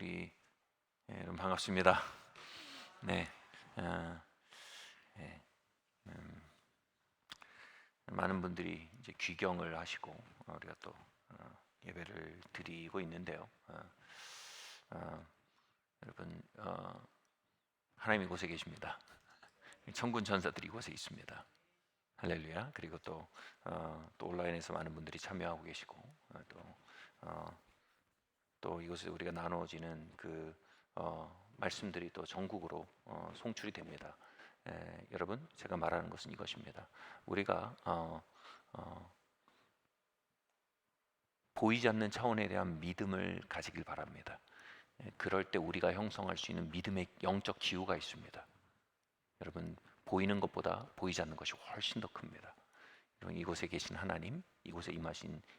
우리 여러분 반갑습니다. 네, 예, 많은 분들이 이제 귀경을 하시고 우리가 또 예배를 드리고 있는데요. 여러분 하나님 이곳에 계십니다. 천군 천사들이 이곳에 있습니다. 할렐루야. 그리고 또 온라인에서 많은 분들이 참여하고 계시고 또 이곳에 우리가 나누어지는 그 말씀들이 또 전국으로 송출이 됩니다. 여러분, 제가 말하는 것은 이것입니다. 우리가 보이지 않는 차원에 대한 믿음을 가지길 바랍니다. 그럴 때 우리가 형성할 수 있는 믿음의 영적 기후가 있습니다. 여러분, 보이는 것보다 보이지 않는 것이 훨씬 더 큽니다. 이곳에 계신 하나님, 이곳에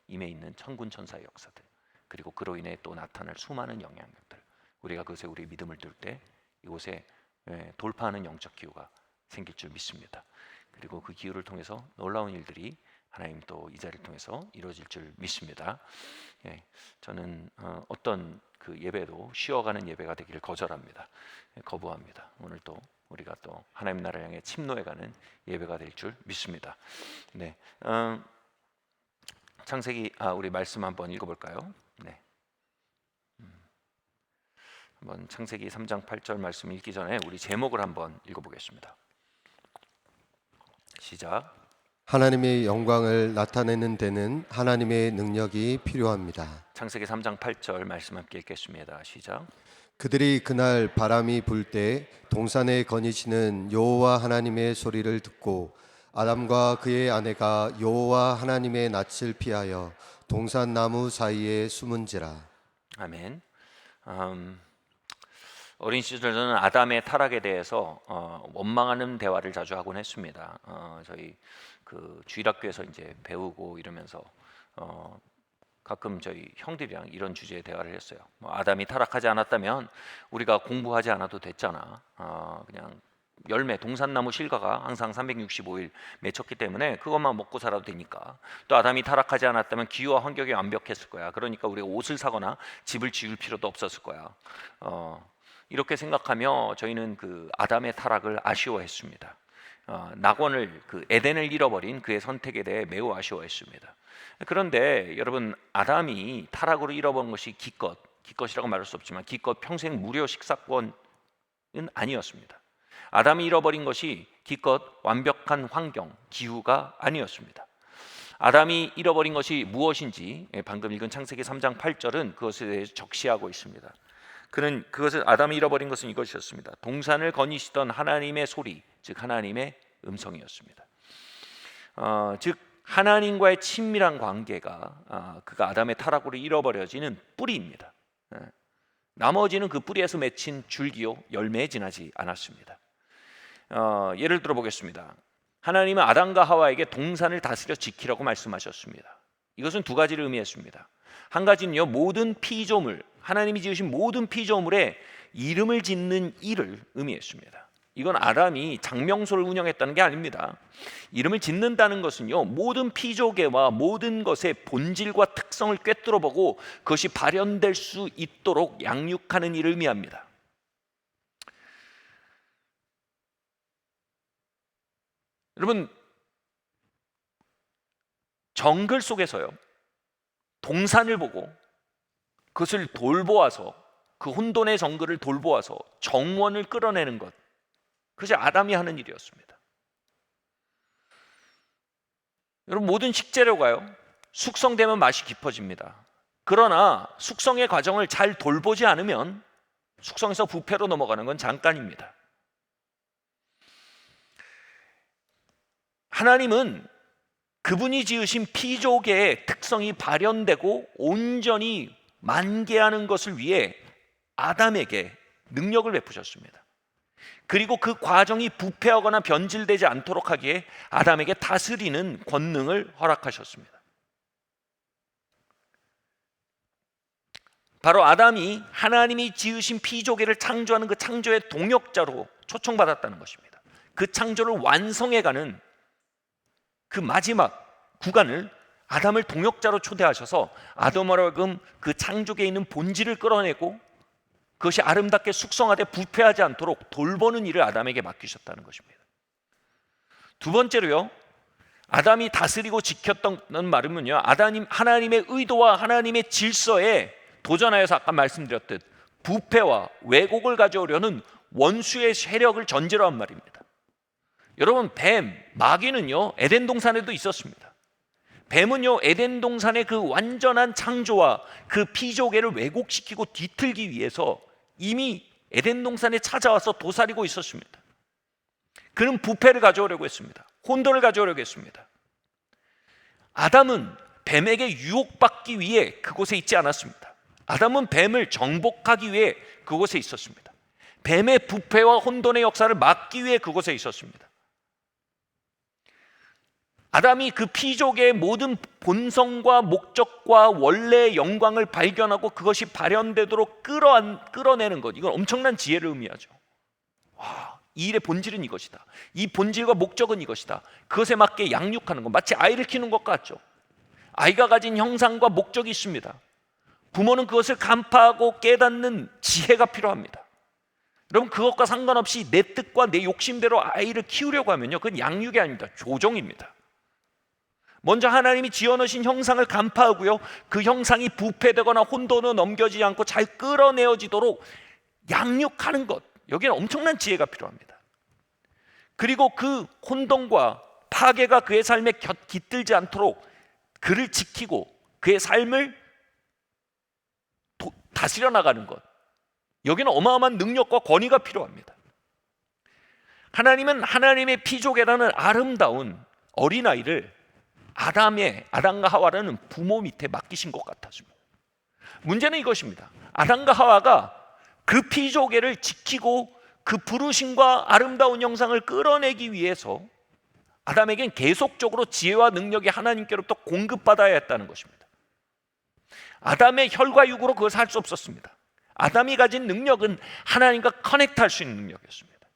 임해 있는 천군 천사의 역사들, 그리고 그로 인해 또 나타날 수많은 영향력들, 우리가 그것에 우리의 믿음을 둘 때 이곳에 돌파하는 영적 기후가 생길 줄 믿습니다. 그리고 그 기후를 통해서 놀라운 일들이 하나님 또 이 자리를 통해서 이루어질 줄 믿습니다. 저는 어떤 그 예배도 쉬어가는 예배가 되기를 거부합니다. 오늘 또 우리가 또 하나님 나라를 향해 침노해가는 예배가 될 줄 믿습니다. 네, 창세기 우리 말씀 한번 읽어볼까요? 네, 한번 창세기 3장 8절 말씀 읽기 전에 우리 제목을 한번 읽어보겠습니다. 시작. 하나님의 영광을 나타내는 데는 하나님의 능력이 필요합니다. 창세기 3장 8절 말씀 함께 읽겠습니다. 시작. 그들이 그날 바람이 불 때 동산에 거니시는 여호와 하나님의 소리를 듣고 아담과 그의 아내가 여호와 하나님의 낯을 피하여 동산 나무 사이에 숨은지라. 아멘. 어린 시절 저는 아담의 타락에 대해서 원망하는 대화를 자주 하곤 했습니다. 저희 그 주일학교에서 이제 배우고 이러면서 가끔 저희 형들이랑 이런 주제의 대화를 했어요. 아담이 타락하지 않았다면 우리가 공부하지 않아도 됐잖아. 그냥 열매, 동산나무 실과가 항상 365일 맺혔기 때문에 그것만 먹고 살아도 되니까. 또 아담이 타락하지 않았다면 기후와 환경이 완벽했을 거야. 그러니까 우리가 옷을 사거나 집을 지을 필요도 없었을 거야. 이렇게 생각하며 저희는 그 아담의 타락을 아쉬워했습니다. 낙원을, 그 에덴을 잃어버린 그의 선택에 대해 매우 아쉬워했습니다. 그런데 여러분, 아담이 타락으로 잃어버린 것이 기껏이라고 말할 수 없지만 기껏 평생 무료 식사권은 아니었습니다. 아담이 잃어버린 것이 기껏 완벽한 환경, 기후가 아니었습니다. 아담이 잃어버린 것이 무엇인지 방금 읽은 창세기 3장 8절은 그것에 대해서 적시하고 있습니다. 아담이 잃어버린 것은 이것이었습니다. 동산을 거니시던 하나님의 소리, 즉 하나님의 음성이었습니다. 즉 하나님과의 친밀한 관계가 그가 아담의 타락으로 잃어버려지는 뿌리입니다. 나머지는 그 뿌리에서 맺힌 줄기요 열매에 지나지 않았습니다. 예를 들어 보겠습니다. 하나님은 아담과 하와에게 동산을 다스려 지키라고 말씀하셨습니다. 이것은 두 가지를 의미했습니다. 한 가지는요, 모든 피조물, 하나님이 지으신 모든 피조물에 이름을 짓는 일을 의미했습니다. 이건 아담이 장명소를 운영했다는 게 아닙니다. 이름을 짓는다는 것은요, 모든 피조계와 모든 것의 본질과 특성을 꿰뚫어보고 그것이 발현될 수 있도록 양육하는 일을 의미합니다. 여러분, 정글 속에서요, 동산을 보고 그것을 돌보아서, 그 혼돈의 정글을 돌보아서 정원을 끌어내는 것, 그것이 아담이 하는 일이었습니다. 여러분, 모든 식재료가요, 숙성되면 맛이 깊어집니다. 그러나 숙성의 과정을 잘 돌보지 않으면 숙성에서 부패로 넘어가는 건 잠깐입니다. 하나님은 그분이 지으신 피조계의 특성이 발현되고 온전히 만개하는 것을 위해 아담에게 능력을 베푸셨습니다. 그리고 그 과정이 부패하거나 변질되지 않도록 하기에 아담에게 다스리는 권능을 허락하셨습니다. 바로 아담이 하나님이 지으신 피조계를 창조하는 그 창조의 동역자로 초청받았다는 것입니다. 그 창조를 완성해가는 그 마지막 구간을 아담을 동역자로 초대하셔서 아담으로 하여금 그 창조계에 있는 본질을 끌어내고 그것이 아름답게 숙성하되 부패하지 않도록 돌보는 일을 아담에게 맡기셨다는 것입니다. 두 번째로요, 아담이 다스리고 지켰던 말은요, 하나님의 의도와 하나님의 질서에 도전하여서 아까 말씀드렸듯 부패와 왜곡을 가져오려는 원수의 세력을 전제로 한 말입니다. 여러분, 마귀는요 에덴 동산에도 있었습니다. 뱀은요 에덴 동산의 그 완전한 창조와 그 피조개를 왜곡시키고 뒤틀기 위해서 이미 에덴 동산에 찾아와서 도사리고 있었습니다. 그는 부패를 가져오려고 했습니다. 혼돈을 가져오려고 했습니다. 아담은 뱀에게 유혹받기 위해 그곳에 있지 않았습니다. 아담은 뱀을 정복하기 위해 그곳에 있었습니다. 뱀의 부패와 혼돈의 역사를 막기 위해 그곳에 있었습니다. 아담이 그 피조개의 모든 본성과 목적과 원래의 영광을 발견하고 그것이 발현되도록 끌어내는 것, 이건 엄청난 지혜를 의미하죠. 이 일의 본질은 이것이다. 이 본질과 목적은 이것이다. 그것에 맞게 양육하는 것, 마치 아이를 키우는 것 같죠. 아이가 가진 형상과 목적이 있습니다. 부모는 그것을 간파하고 깨닫는 지혜가 필요합니다. 여러분, 그것과 상관없이 내 뜻과 내 욕심대로 아이를 키우려고 하면요, 그건 양육이 아닙니다. 조종입니다. 먼저 하나님이 지어놓으신 형상을 간파하고요, 그 형상이 부패되거나 혼돈으로 넘겨지지 않고 잘 끌어내어지도록 양육하는 것, 여기는 엄청난 지혜가 필요합니다. 그리고 그 혼돈과 파괴가 그의 삶에 깃들지 않도록 그를 지키고 그의 삶을 다스려 나가는 것, 여기는 어마어마한 능력과 권위가 필요합니다. 하나님은 하나님의 피조개라는 아름다운 어린아이를 아담과 하와라는 부모 밑에 맡기신 것 같았습니다. 문제는 이것입니다. 아담과 하와가 그 피조개를 지키고 그 부르심과 아름다운 형상을 끌어내기 위해서 아담에겐 계속적으로 지혜와 능력이 하나님께로부터 공급받아야 했다는 것입니다. 아담의 혈과 육으로 그것을 할 수 없었습니다. 아담이 가진 능력은 하나님과 커넥트할 수 있는 능력이었습니다.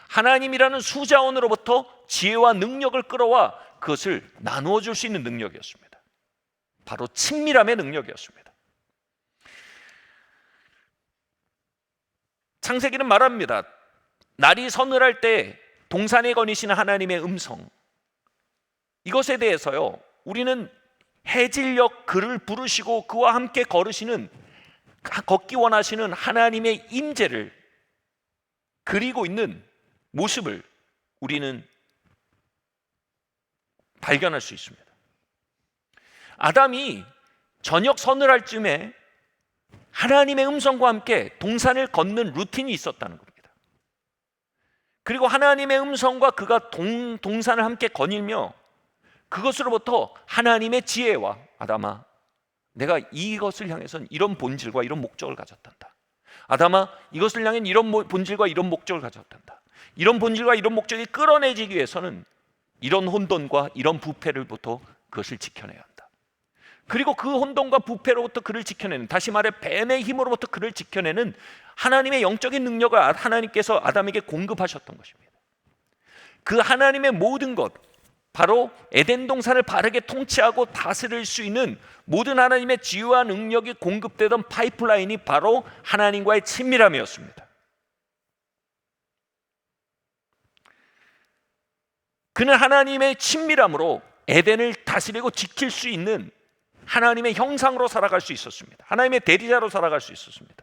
하나님이라는 수자원으로부터 지혜와 능력을 끌어와 그것을 나누어 줄 수 있는 능력이었습니다. 바로 친밀함의 능력이었습니다. 창세기는 말합니다. 날이 서늘할 때 동산에 거니시는 하나님의 음성, 이것에 대해서요, 우리는 해질녘 그를 부르시고 그와 함께 걷기 원하시는 하나님의 임재를 그리고 있는 모습을 우리는 발견할 수 있습니다. 아담이 저녁 서늘할 쯤에 하나님의 음성과 함께 동산을 걷는 루틴이 있었다는 겁니다. 그리고 하나님의 음성과 그가 동산을 함께 거닐며 그것으로부터 하나님의 지혜와, 아담아, 내가 이것을 향해서는 이런 본질과 이런 목적을 가졌단다. 아담아, 이것을 향해 이런 본질과 이런 목적을 가졌단다. 이런 본질과 이런 목적이 끌어내지기 위해서는 이런 혼돈과 이런 부패로부터 그것을 지켜내야 한다. 그리고 그 혼돈과 부패로부터 그를 지켜내는, 다시 말해 뱀의 힘으로부터 그를 지켜내는 하나님의 영적인 능력을 하나님께서 아담에게 공급하셨던 것입니다. 그 하나님의 모든 것, 바로 에덴 동산을 바르게 통치하고 다스릴 수 있는 모든 하나님의 지혜와 능력이 공급되던 파이프라인이 바로 하나님과의 친밀함이었습니다. 그는 하나님의 친밀함으로 에덴을 다스리고 지킬 수 있는 하나님의 형상으로 살아갈 수 있었습니다. 하나님의 대리자로 살아갈 수 있었습니다.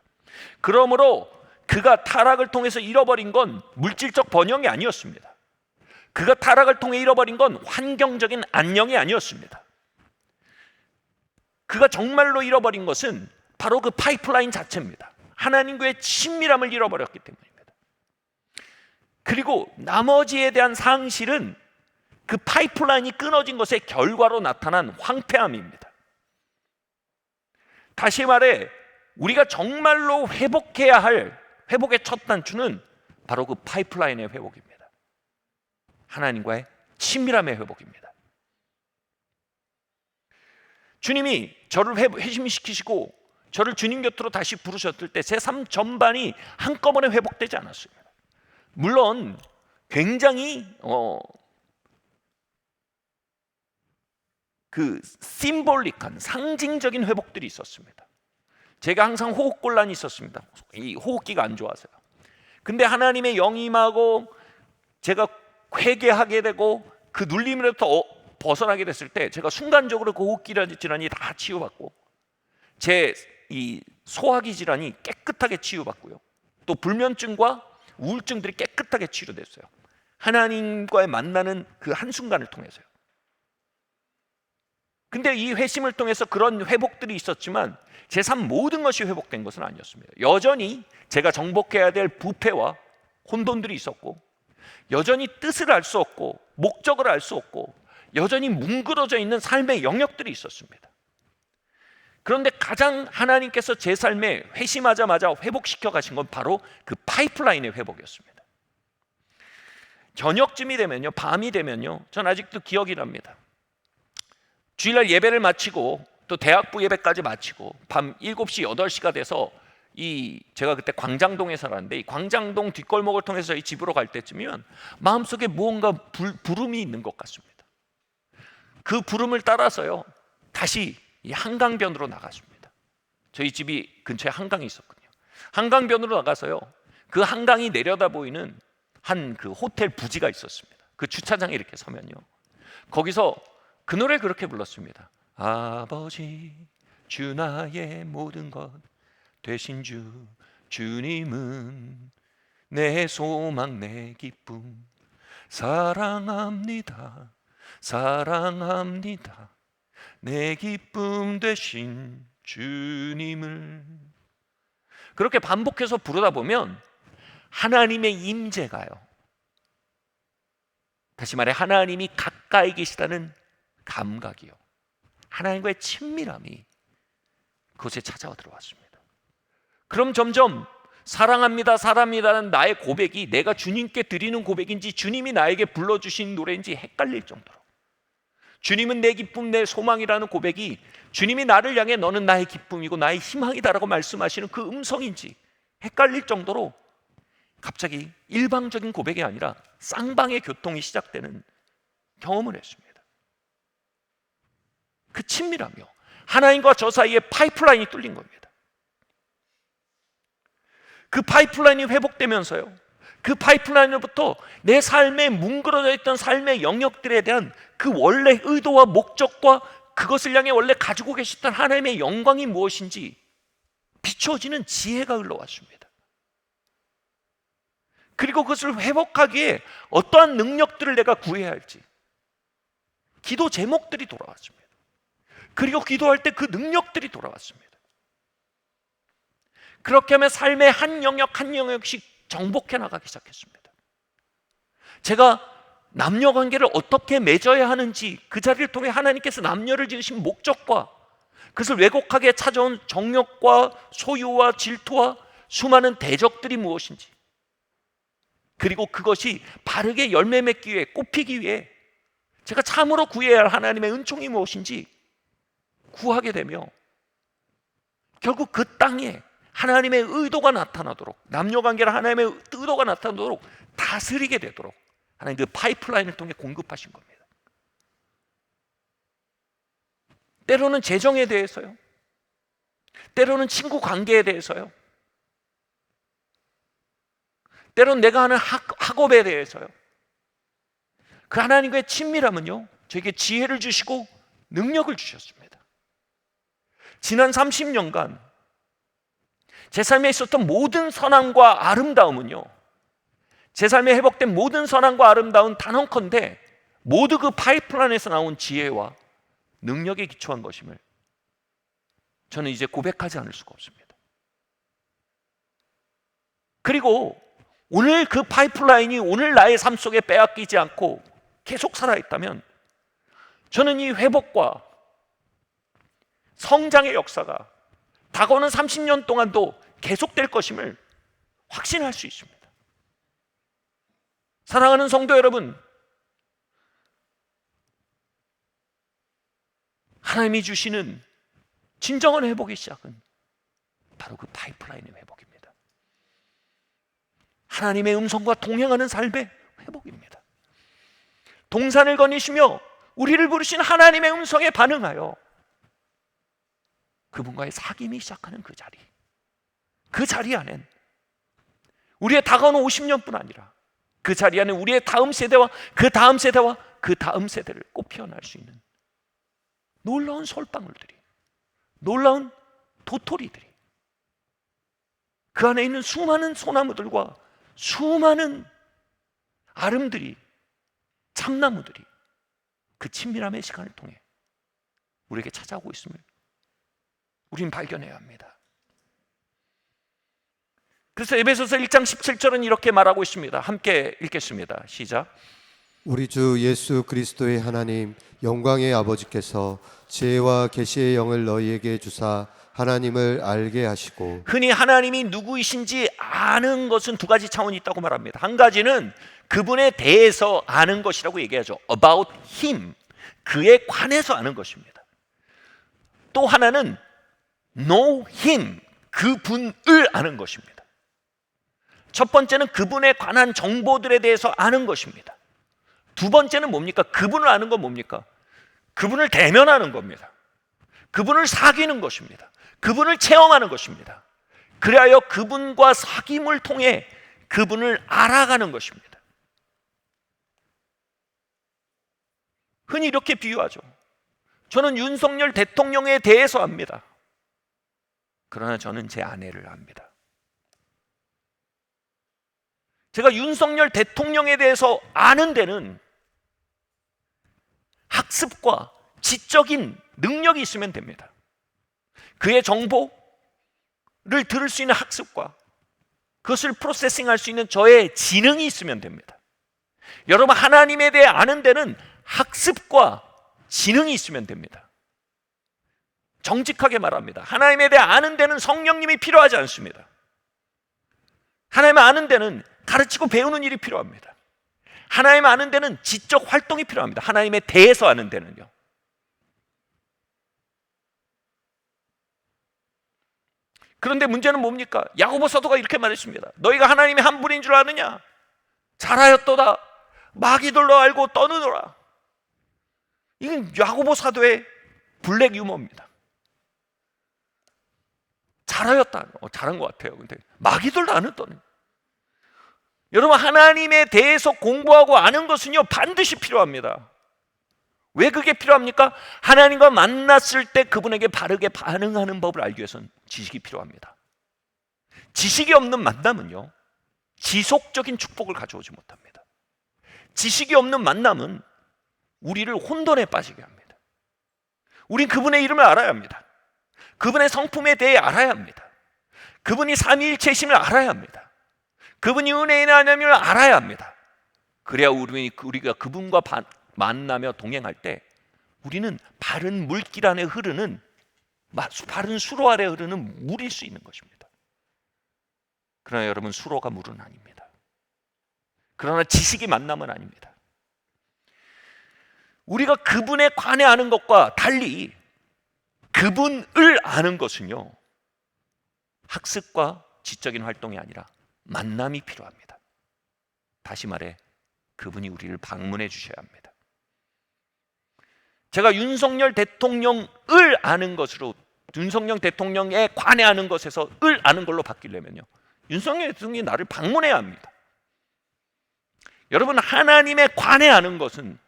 그러므로 그가 타락을 통해서 잃어버린 건 물질적 번영이 아니었습니다. 그가 타락을 통해 잃어버린 건 환경적인 안녕이 아니었습니다. 그가 정말로 잃어버린 것은 바로 그 파이프라인 자체입니다. 하나님과의 친밀함을 잃어버렸기 때문입니다. 그리고 나머지에 대한 상실은 그 파이프라인이 끊어진 것의 결과로 나타난 황폐함입니다. 다시 말해 우리가 정말로 회복해야 할 회복의 첫 단추는 바로 그 파이프라인의 회복입니다. 하나님과의 친밀함의 회복입니다. 주님이 저를 회심시키시고 저를 주님 곁으로 다시 부르셨을 때 제 삶 전반이 한꺼번에 회복되지 않았습니다. 물론 굉장히 그 심볼릭한 상징적인 회복들이 있었습니다. 제가 항상 호흡곤란이 있었습니다. 이 호흡기가 안 좋아서요. 근데 하나님의 영이 임하고 제가 회개하게 되고 그 눌림으로부터 벗어나게 됐을 때 제가 순간적으로 그 호흡기 질환이 다 치유받고 제 이 소화기 질환이 깨끗하게 치유받고요. 또 불면증과 우울증들이 깨끗하게 치료됐어요. 하나님과의 만나는 그 한순간을 통해서요. 근데 이 회심을 통해서 그런 회복들이 있었지만 제 삶 모든 것이 회복된 것은 아니었습니다. 여전히 제가 정복해야 될 부패와 혼돈들이 있었고, 여전히 뜻을 알 수 없고 목적을 알 수 없고, 여전히 뭉그러져 있는 삶의 영역들이 있었습니다. 그런데 가장 하나님께서 제 삶에 회심하자마자 회복시켜 가신 건 바로 그 파이프라인의 회복이었습니다. 저녁쯤이 되면요, 밤이 되면요, 전 아직도 기억이 납니다. 주일날 예배를 마치고 또 대학부 예배까지 마치고 밤 7시, 8시가 돼서 제가 그때 광장동에 살았는데 이 광장동 뒷골목을 통해서 저희 집으로 갈 때쯤이면 마음속에 무언가 부름이 있는 것 같습니다. 그 부름을 따라서요, 다시 이 한강변으로 나갔습니다. 저희 집이 근처에 한강이 있었거든요. 한강변으로 나가서요, 그 한강이 내려다 보이는 한 그 호텔 부지가 있었습니다. 그 주차장에 이렇게 서면요, 거기서 그 노래를 그렇게 불렀습니다. 아버지 주 나의 모든 것 되신 주님은 내 소망 내 기쁨 사랑합니다 사랑합니다 내 기쁨 되신 주님을. 그렇게 반복해서 부르다 보면 하나님의 임재가요, 다시 말해 하나님이 가까이 계시다는 감각이요, 하나님과의 친밀함이 그곳에 찾아와 들어왔습니다. 그럼 점점 사랑합니다 사랑합니다는 나의 고백이 내가 주님께 드리는 고백인지 주님이 나에게 불러주신 노래인지 헷갈릴 정도로, 주님은 내 기쁨 내 소망이라는 고백이 주님이 나를 향해 너는 나의 기쁨이고 나의 희망이다라고 말씀하시는 그 음성인지 헷갈릴 정도로 갑자기 일방적인 고백이 아니라 쌍방의 교통이 시작되는 경험을 했습니다. 그 친밀함이요, 하나님과 저 사이에 파이프라인이 뚫린 겁니다. 그 파이프라인이 회복되면서요, 그 파이프라인으로부터 내 삶에 뭉그러져 있던 삶의 영역들에 대한 그 원래 의도와 목적과 그것을 향해 원래 가지고 계셨던 하나님의 영광이 무엇인지 비추어지는 지혜가 흘러왔습니다. 그리고 그것을 회복하기에 어떠한 능력들을 내가 구해야 할지 기도 제목들이 돌아왔습니다. 그리고 기도할 때 그 능력들이 돌아왔습니다. 그렇게 하면 삶의 한 영역 한 영역씩 정복해 나가기 시작했습니다. 제가 남녀 관계를 어떻게 맺어야 하는지, 그 자리를 통해 하나님께서 남녀를 지으신 목적과 그것을 왜곡하게 찾아온 정욕과 소유와 질투와 수많은 대적들이 무엇인지, 그리고 그것이 바르게 열매 맺기 위해, 꽃피기 위해 제가 참으로 구해야 할 하나님의 은총이 무엇인지 구하게 되며, 결국 그 땅에 하나님의 의도가 나타나도록, 남녀관계를 하나님의 의도가 나타나도록 다스리게 되도록 하나님 그 파이프라인을 통해 공급하신 겁니다. 때로는 재정에 대해서요, 때로는 친구 관계에 대해서요, 때로는 내가 하는 학업에 대해서요. 그 하나님과의 친밀함은요, 저에게 지혜를 주시고 능력을 주셨습니다. 지난 30년간 제 삶에 있었던 모든 선함과 아름다움은요, 제 삶에 회복된 모든 선함과 아름다운 단언컨대 모두 그 파이프라인에서 나온 지혜와 능력에 기초한 것임을 저는 이제 고백하지 않을 수가 없습니다. 그리고 오늘 그 파이프라인이 오늘 나의 삶 속에 빼앗기지 않고 계속 살아있다면 저는 이 회복과 성장의 역사가 다가오는 30년 동안도 계속될 것임을 확신할 수 있습니다. 사랑하는 성도 여러분, 하나님이 주시는 진정한 회복의 시작은 바로 그 파이프라인의 회복입니다. 하나님의 음성과 동행하는 삶의 회복입니다. 동산을 거니시며 우리를 부르신 하나님의 음성에 반응하여 그분과의 사귐이 시작하는 그 자리 안엔 우리의 다가오는 50년뿐 아니라 그 자리 안에 우리의 다음 세대와 그 다음 세대와 그 다음 세대를 꽃 피워날 수 있는 놀라운 솔방울들이, 놀라운 도토리들이, 그 안에 있는 수많은 소나무들과 수많은 아름들이, 참나무들이 그 친밀함의 시간을 통해 우리에게 찾아오고 있음을 우린 발견해야 합니다. 그래서 에베소서 1장 17절은 이렇게 말하고 있습니다. 함께 읽겠습니다. 시작. 우리 주 예수 그리스도의 하나님 영광의 아버지께서 지혜와 계시의 영을 너희에게 주사 하나님을 알게 하시고. 흔히 하나님이 누구이신지 아는 것은 두 가지 차원이 있다고 말합니다. 한 가지는 그분에 대해서 아는 것이라고 얘기하죠. About him, 그에 관해서 아는 것입니다. 또 하나는 know him, 그분을 아는 것입니다. 첫 번째는 그분에 관한 정보들에 대해서 아는 것입니다. 두 번째는 뭡니까? 그분을 아는 건 뭡니까? 그분을 대면하는 겁니다. 그분을 사귀는 것입니다. 그분을 체험하는 것입니다. 그리하여 그분과 사귐을 통해 그분을 알아가는 것입니다. 흔히 이렇게 비유하죠. 저는 윤석열 대통령에 대해서 압니다. 그러나 저는 제 아내를 압니다. 제가 윤석열 대통령에 대해서 아는 데는 학습과 지적인 능력이 있으면 됩니다. 그의 정보를 들을 수 있는 학습과 그것을 프로세싱할 수 있는 저의 지능이 있으면 됩니다. 여러분, 하나님에 대해 아는 데는 학습과 지능이 있으면 됩니다. 정직하게 말합니다. 하나님에 대해 아는 데는 성령님이 필요하지 않습니다. 하나님을 아는 데는 가르치고 배우는 일이 필요합니다. 하나님 아는 데는 지적 활동이 필요합니다. 하나님에 대해서 아는 데는요. 그런데 문제는 뭡니까? 야고보 사도가 이렇게 말했습니다. 너희가 하나님의 한 분인 줄 아느냐? 잘하였도다. 마귀들로 알고 떠느노라. 이건 야고보 사도의 블랙 유머입니다. 잘하였다. 잘한 것 같아요. 근데 마귀들도 아는 떠는. 여러분, 하나님에 대해서 공부하고 아는 것은요 반드시 필요합니다. 왜 그게 필요합니까? 하나님과 만났을 때 그분에게 바르게 반응하는 법을 알기 위해서는 지식이 필요합니다. 지식이 없는 만남은요 지속적인 축복을 가져오지 못합니다. 지식이 없는 만남은 우리를 혼돈에 빠지게 합니다. 우린 그분의 이름을 알아야 합니다. 그분의 성품에 대해 알아야 합니다. 그분이 삼위일체이심을 알아야 합니다. 그분이 은혜의 하나님을 알아야 합니다. 그래야 우리가 그분과 만나며 동행할 때 우리는 바른 물길 안에 흐르는, 바른 수로 아래 흐르는 물일 수 있는 것입니다. 그러나 여러분, 수로가 물은 아닙니다. 그러나 지식이 만남은 아닙니다. 우리가 그분에 관해 아는 것과 달리 그분을 아는 것은요 학습과 지적인 활동이 아니라 만남이 필요합니다. 다시 말해 그분이 우리를 방문해 주셔야 합니다. 제가 윤석열 대통령을 아는 것으로, 윤석열 대통령에 관해 아는 것에서 을 아는 걸로 바뀌려면요 윤석열 대통령이 나를 방문해야 합니다. 여러분, 하나님에 관해 아는 것은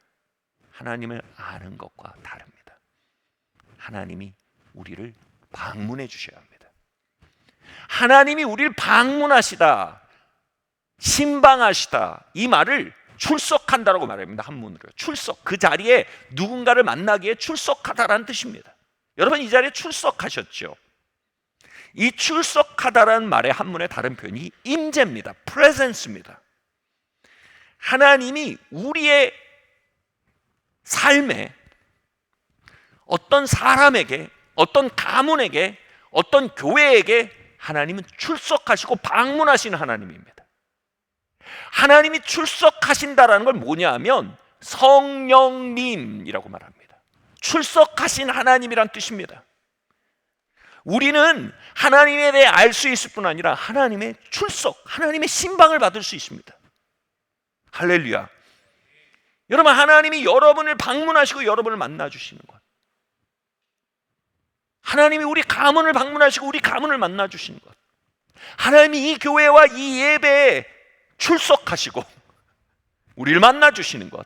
하나님을 아는 것과 다릅니다. 하나님이 우리를 방문해 주셔야 합니다. 하나님이 우리를 방문하시다, 신방하시다, 이 말을 출석한다라고 말합니다. 한문으로 출석, 그 자리에 누군가를 만나기에 출석하다라는 뜻입니다. 여러분, 이 자리에 출석하셨죠? 이 출석하다라는 말의 한문의 다른 표현이 임재입니다. presence입니다. 하나님이 우리의 삶에 어떤 사람에게, 어떤 가문에게, 어떤 교회에게 하나님은 출석하시고 방문하시는 하나님입니다. 하나님이 출석하신다라는 걸 뭐냐 하면 성령님이라고 말합니다. 출석하신 하나님이란 뜻입니다. 우리는 하나님에 대해 알 수 있을 뿐 아니라 하나님의 출석, 하나님의 신방을 받을 수 있습니다. 할렐루야. 여러분, 하나님이 여러분을 방문하시고 여러분을 만나주시는 것, 하나님이 우리 가문을 방문하시고 우리 가문을 만나 주시는 것, 하나님이 이 교회와 이 예배에 출석하시고 우리를 만나 주시는 것,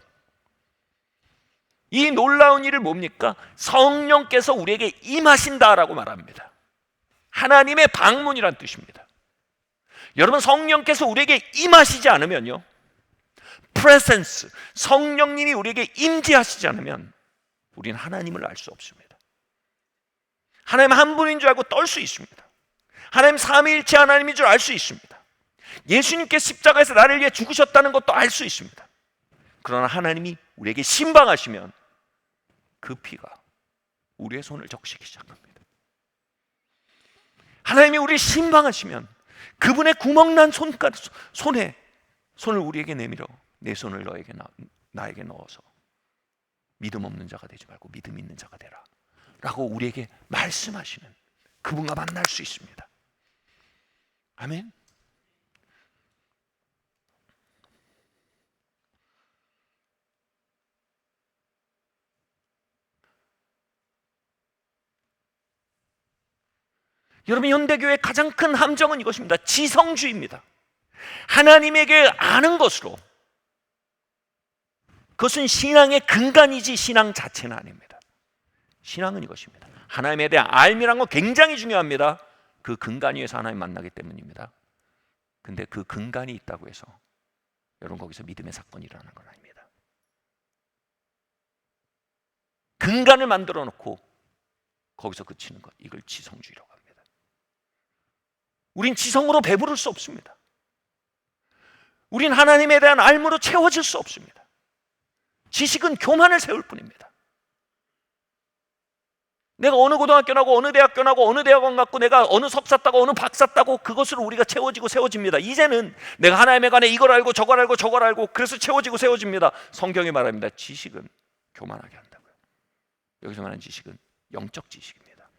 이 놀라운 일을 뭡니까? 성령께서 우리에게 임하신다라고 말합니다. 하나님의 방문이란 뜻입니다. 여러분, 성령께서 우리에게 임하시지 않으면요, presence, 성령님이 우리에게 임재하시지 않으면 우리는 하나님을 알 수 없습니다. 하나님 한 분인 줄 알고 떨 수 있습니다. 하나님 삼위일체 하나님인 줄 알 수 있습니다. 예수님께서 십자가에서 나를 위해 죽으셨다는 것도 알 수 있습니다. 그러나 하나님이 우리에게 신방하시면 그 피가 우리의 손을 적시기 시작합니다. 하나님이 우리를 신방하시면 그분의 구멍난 손에 손을 우리에게 내밀어 내 손을 나에게 넣어서 믿음 없는 자가 되지 말고 믿음 있는 자가 되라 라고 우리에게 말씀하시는 그분과 만날 수 있습니다. 아멘. 여러분, 현대교회의 가장 큰 함정은 이것입니다. 지성주의입니다. 하나님에게 아는 것으로, 그것은 신앙의 근간이지 신앙 자체는 아닙니다. 신앙은 이것입니다. 하나님에 대한 알미란 건 굉장히 중요합니다. 그 근간 위에서 하나님 만나기 때문입니다. 근데 그 근간이 있다고 해서 여러분 거기서 믿음의 사건이 일어나는 건 아닙니다. 근간을 만들어 놓고 거기서 그치는 것, 이걸 지성주의라고 합니다. 우린 지성으로 배부를 수 없습니다. 우린 하나님에 대한 알므로 채워질 수 없습니다. 지식은 교만을 세울 뿐입니다. 내가 어느 고등학교 나고 어느 대학교 나고 어느 대학원 갔고 내가 어느 석사 따고 어느 박사 따고 그것으로 우리가 채워지고 세워집니다. 이제는 내가 하나님에 관해 이걸 알고 저걸 알고 저걸 알고 그래서 채워지고 세워집니다. 성경이 말합니다. 지식은 교만하게 한다고요. 여기서 말하는 지식은 영적 지식입니다.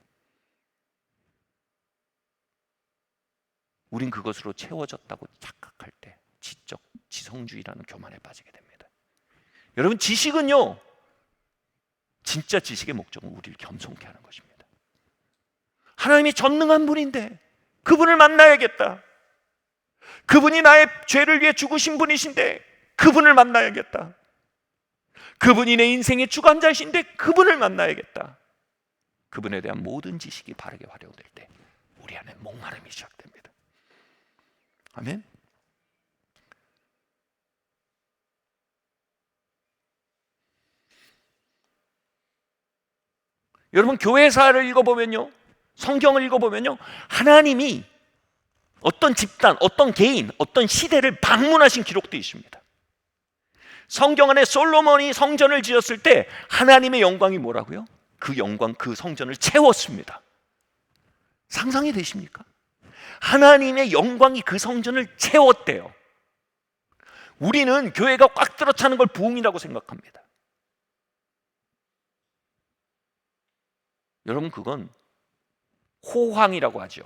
우린 그것으로 채워졌다고 착각할 때 지적 지성주의라는 교만에 빠지게 됩니다. 여러분, 지식은요, 진짜 지식의 목적은 우리를 겸손케 하는 것입니다. 하나님이 전능한 분인데 그분을 만나야겠다. 그분이 나의 죄를 위해 죽으신 분이신데 그분을 만나야겠다. 그분이 내 인생의 주관자이신데 그분을 만나야겠다. 그분에 대한 모든 지식이 바르게 활용될 때 우리 안에 목마름이 시작됩니다. 아멘. 여러분, 교회사를 읽어보면요, 성경을 읽어보면요, 하나님이 어떤 집단, 어떤 개인, 어떤 시대를 방문하신 기록도 있습니다. 성경 안에 솔로몬이 성전을 지었을 때 하나님의 영광이 뭐라고요? 그 영광, 그 성전을 채웠습니다. 상상이 되십니까? 하나님의 영광이 그 성전을 채웠대요. 우리는 교회가 꽉 들어차는 걸 부흥이라고 생각합니다. 여러분, 그건 호황이라고 하죠.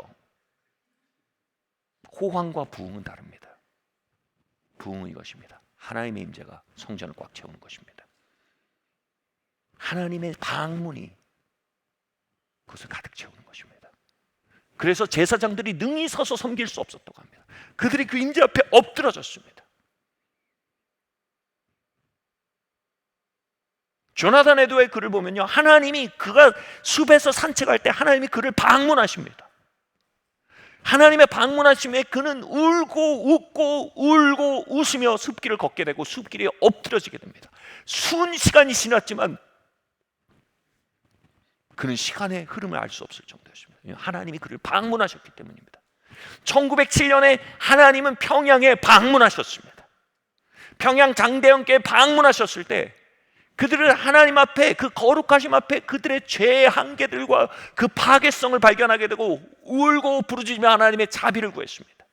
호황과 부흥은 다릅니다. 부흥은 이것입니다. 하나님의 임재가 성전을 꽉 채우는 것입니다. 하나님의 방문이 그것을 가득 채우는 것입니다. 그래서 제사장들이 능히 서서 섬길 수 없었다고 합니다. 그들이 그 임재 앞에 엎드러졌습니다. 조나단 에드웨이의 글을 보면요, 하나님이 그가 숲에서 산책할 때 하나님이 그를 방문하십니다. 하나님의 방문하심에 그는 울고 웃고 울고 웃으며 숲길을 걷게 되고 숲길에 엎드러지게 됩니다. 순시간이 지났지만 그는 시간의 흐름을 알 수 없을 정도였습니다. 하나님이 그를 방문하셨기 때문입니다. 1907년에 하나님은 평양에 방문하셨습니다. 평양 장대형께 방문하셨을 때 그들은 하나님 앞에, 그 거룩하심 앞에 그들의 죄의 한계들과 그 파괴성을 발견하게 되고 울고 부르짖으며 하나님의 자비를 구했습니다.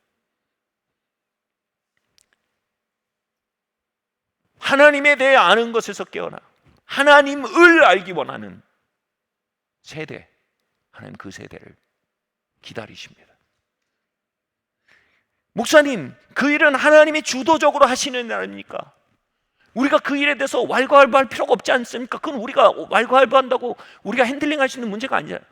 하나님에 대해 아는 것에서 깨어나 하나님을 알기 원하는 세대, 하나님 그 세대를 기다리십니다. 목사님, 그 일은 하나님이 주도적으로 하시는 일 아닙니까? 우리가 그 일에 대해서 왈가왈부할 필요가 없지 않습니까? 그건 우리가 왈가왈부한다고 우리가 핸들링할 수 있는 문제가 아니잖아요.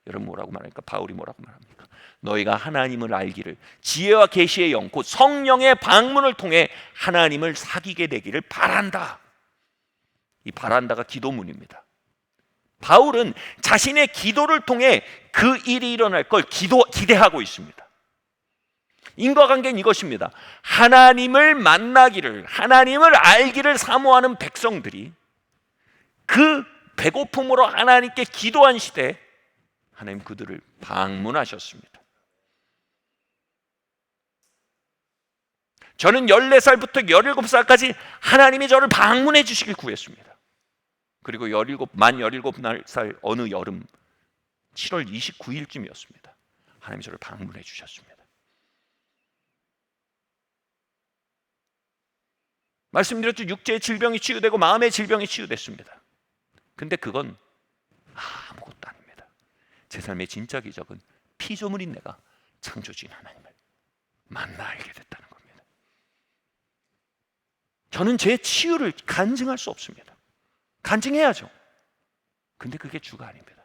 여러분 뭐라고 말합니까? 바울이 뭐라고 말합니까? 너희가 하나님을 알기를 지혜와 계시의 영 곧 성령의 방문을 통해 하나님을 사귀게 되기를 바란다. 이 바란다가 기도문입니다. 바울은 자신의 기도를 통해 그 일이 일어날 걸 기대하고 있습니다. 인과관계는 이것입니다. 하나님을 만나기를, 하나님을 알기를 사모하는 백성들이 그 배고픔으로 하나님께 기도한 시대에 하나님 그들을 방문하셨습니다. 저는 14살부터 17살까지 하나님이 저를 방문해 주시길 구했습니다. 그리고 만 17살 어느 여름 7월 29일쯤이었습니다. 하나님이 저를 방문해 주셨습니다. 말씀드렸죠. 육체의 질병이 치유되고 마음의 질병이 치유됐습니다. 근데 그건 아무것도 아닙니다. 제 삶의 진짜 기적은 피조물인 내가 창조주인 하나님을 만나 알게 됐다는 겁니다. 저는 제 치유를 간증할 수 없습니다. 간증해야죠. 근데 그게 주가 아닙니다.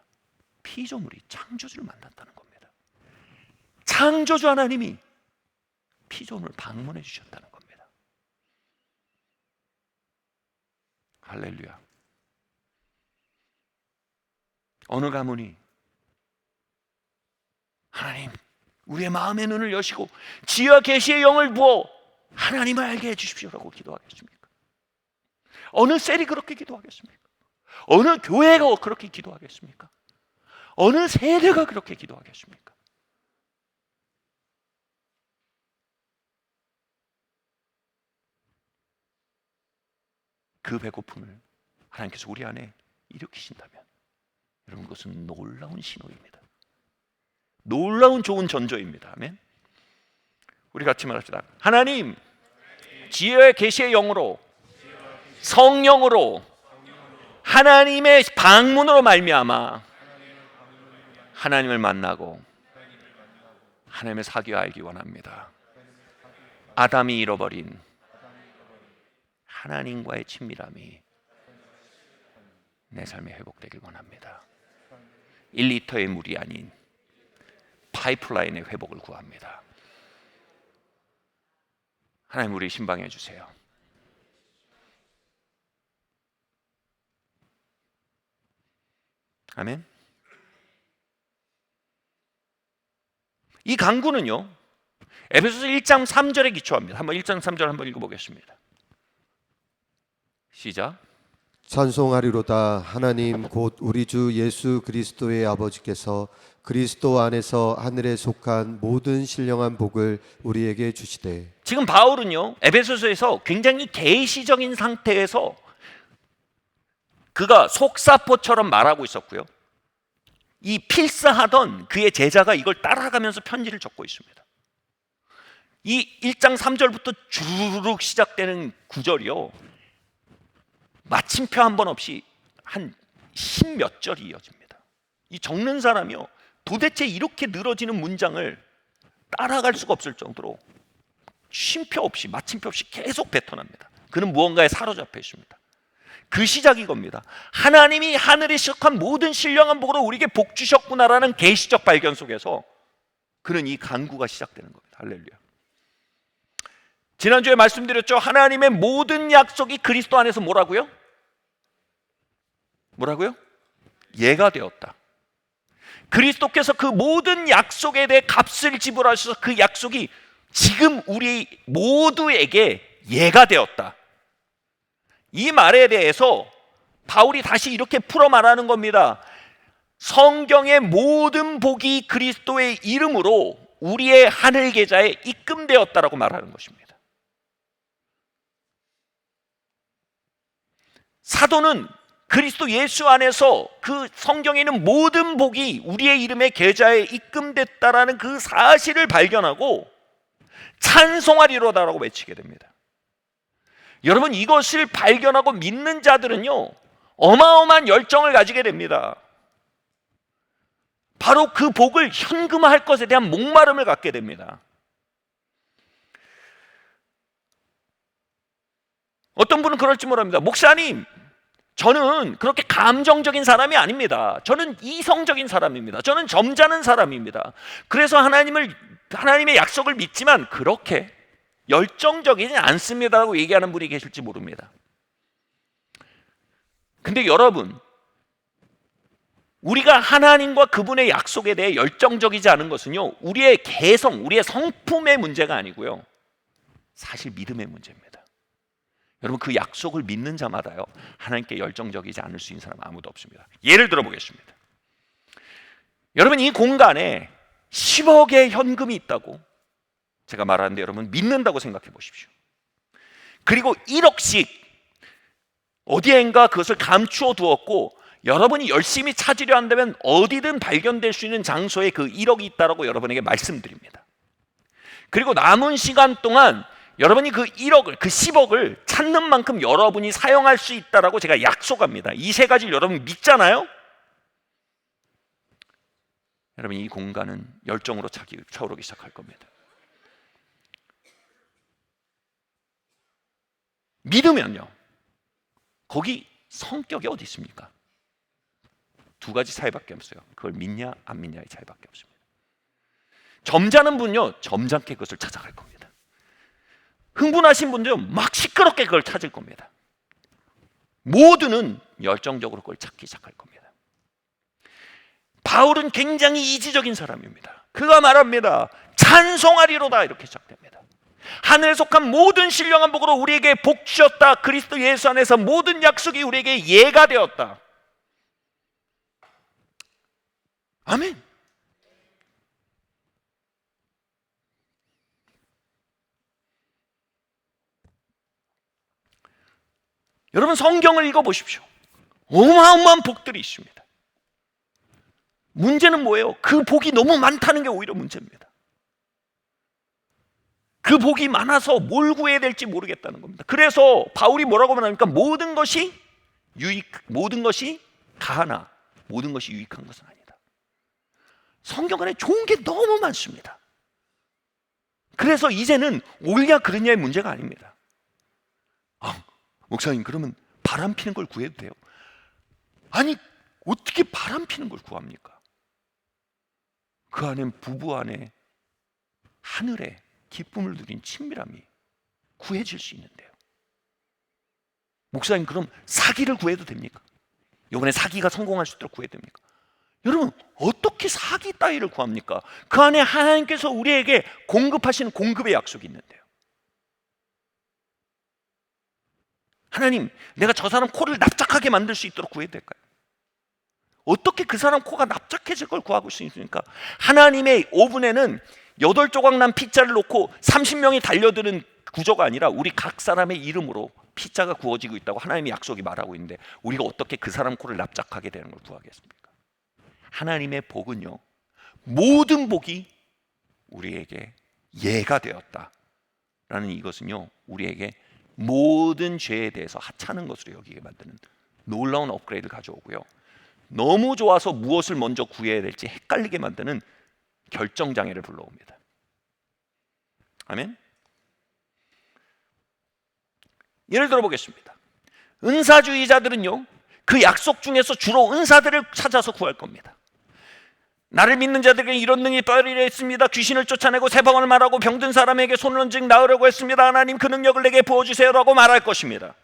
피조물이 창조주를 만났다는 겁니다. 창조주 하나님이 피조물을 방문해 주셨다는 겁니다. 할렐루야. 어느 가문이 하나님 우리의 마음의 눈을 여시고 지혜와 계시의 영을 부어 하나님을 알게 해주십시오라고 기도하겠습니까? 어느 셀이 그렇게 기도하겠습니까? 어느 교회가 그렇게 기도하겠습니까? 어느 세대가 그렇게 기도하겠습니까? 그 배고픔을 하나님께서 우리 안에 일으키신다면 여러분 그것은 놀라운 신호입니다. 놀라운 좋은 전조입니다. 아멘. 우리 같이 말합시다. 하나님 지혜의 계시의 영으로 성령으로 하나님의 방문으로 말미암아 하나님을 만나고 하나님의 사귀어 알기 원합니다. 아담이 잃어버린 하나님과의 친밀함이 내 삶에 회복되길 원합니다. 1리터의 물이 아닌 파이프라인의 회복을 구합니다. 하나님 우리 신방해 주세요. 아멘. 이 강구는요 에베소서 1장 3절에 기초합니다. 한번 1장 3절 한번 읽어보겠습니다. 시작. 찬송하리로다. 하나님 곧 우리 주 예수 그리스도의 아버지께서 그리스도 안에서 하늘에 속한 모든 신령한 복을 우리에게 주시되. 지금 바울은요 에베소서에서 굉장히 계시적인 상태에서 그가 속사포처럼 말하고 있었고요, 이 필사하던 그의 제자가 이걸 따라가면서 편지를 적고 있습니다. 이 1장 3절부터 주르륵 시작되는 구절이요 마침표 한 번 없이 한 10몇 절이 이어집니다. 이 적는 사람이요 도대체 이렇게 늘어지는 문장을 따라갈 수가 없을 정도로 쉼표 없이 마침표 없이 계속 뱉어납니다. 그는 무언가에 사로잡혀 있습니다. 그 시작이 겁니다. 하나님이 하늘에 시작한 모든 신령한 복으로 우리에게 복 주셨구나라는 계시적 발견 속에서 그는 이 간구가 시작되는 겁니다. 할렐루야. 지난주에 말씀드렸죠. 하나님의 모든 약속이 그리스도 안에서 뭐라고요? 뭐라고요? 예가 되었다. 그리스도께서 그 모든 약속에 대해 값을 지불하셔서 그 약속이 지금 우리 모두에게 예가 되었다. 이 말에 대해서 바울이 다시 이렇게 풀어 말하는 겁니다. 성경의 모든 복이 그리스도의 이름으로 우리의 하늘 계좌에 입금되었다라고 말하는 것입니다. 사도는 그리스도 예수 안에서 그 성경에 있는 모든 복이 우리의 이름의 계좌에 입금됐다라는 그 사실을 발견하고 찬송하리로다라고 외치게 됩니다. 여러분 이것을 발견하고 믿는 자들은요 어마어마한 열정을 가지게 됩니다. 바로 그 복을 현금화할 것에 대한 목마름을 갖게 됩니다. 어떤 분은 그럴지 모릅니다. 목사님, 저는 그렇게 감정적인 사람이 아닙니다. 저는 이성적인 사람입니다. 저는 점잖은 사람입니다. 그래서 하나님의 약속을 믿지만 그렇게 열정적이지 않습니다라고 얘기하는 분이 계실지 모릅니다. 근데 여러분, 우리가 하나님과 그분의 약속에 대해 열정적이지 않은 것은요, 우리의 개성, 우리의 성품의 문제가 아니고요, 사실 믿음의 문제입니다. 여러분, 그 약속을 믿는 자마다요, 하나님께 열정적이지 않을 수 있는 사람 아무도 없습니다. 예를 들어 보겠습니다. 여러분, 이 공간에 10억의 현금이 있다고 제가 말하는데 여러분 믿는다고 생각해 보십시오. 그리고 1억씩 어디엔가 그것을 감추어 두었고, 여러분이 열심히 찾으려 한다면 어디든 발견될 수 있는 장소에 그 1억이 있다라고 여러분에게 말씀드립니다. 그리고 남은 시간 동안 여러분이 그 1억을, 그 10억을 찾는 만큼 여러분이 사용할 수 있다라고 제가 약속합니다. 이 세 가지를 여러분 믿잖아요? 여러분, 이 공간은 열정으로 차오르기 시작할 겁니다. 믿으면요, 거기 성격이 어디 있습니까? 두 가지 차이밖에 없어요. 그걸 믿냐 안 믿냐의 차이밖에 없습니다. 점잖은 분요, 점잖게 그것을 찾아갈 겁니다. 흥분하신 분들요, 막 시끄럽게 그걸 찾을 겁니다. 모두는 열정적으로 그걸 찾기 시작할 겁니다. 바울은 굉장히 이지적인 사람입니다. 그가 말합니다. 찬송하리로다, 이렇게 시작됩니다. 하늘에 속한 모든 신령한 복으로 우리에게 복 주셨다. 그리스도 예수 안에서 모든 약속이 우리에게 예가 되었다. 아멘. 여러분, 성경을 읽어보십시오. 어마어마한 복들이 있습니다. 문제는 뭐예요? 그 복이 너무 많다는 게 오히려 문제입니다. 그 복이 많아서 뭘 구해야 될지 모르겠다는 겁니다. 그래서 바울이 뭐라고 말합니까? 모든 것이 가하나 모든 것이 유익한 것은 아니다. 성경 안에 좋은 게 너무 많습니다. 그래서 이제는 옳냐 그르냐의 문제가 아닙니다. 목사님, 그러면 바람 피는 걸 구해도 돼요? 아니, 어떻게 바람 피는 걸 구합니까? 그 안엔 부부 안에 하늘에 기쁨을 누린 친밀함이 구해질 수 있는데요. 목사님, 그럼 사기를 구해도 됩니까? 이번에 사기가 성공할 수 있도록 구해야 됩니까? 여러분, 어떻게 사기 따위를 구합니까? 그 안에 하나님께서 우리에게 공급하시는 공급의 약속이 있는데요. 하나님, 내가 저 사람 코를 납작하게 만들 수 있도록 구해야 될까요? 어떻게 그 사람 코가 납작해질 걸 구하고 있습니까? 하나님의 오븐에는 8조각 난 피자를 놓고 30명이 달려드는 구조가 아니라 우리 각 사람의 이름으로 피자가 구워지고 있다고 하나님의 약속이 말하고 있는데, 우리가 어떻게 그 사람 코를 납작하게 되는 걸 구하겠습니까? 하나님의 복은요, 모든 복이 우리에게 예가 되었다라는 이것은요, 우리에게 모든 죄에 대해서 하찮은 것으로 여기게 만드는 놀라운 업그레이드를 가져오고요, 너무 좋아서 무엇을 먼저 구해야 될지 헷갈리게 만드는 결정장애를 불러옵니다. 아멘. 예를 들어 보겠습니다. 은사주의자들은요, 그 약속 중에서 주로 은사들을 찾아서 구할 겁니다. 나를 믿는 자들에게 이런 능력이 떠리려 했습니다. 귀신을 쫓아내고 세방언을 말하고 병든 사람에게 손을 얹은 나으려고 했습니다. 하나님, 그 능력을 내게 부어주세요라고 말할 것입니다.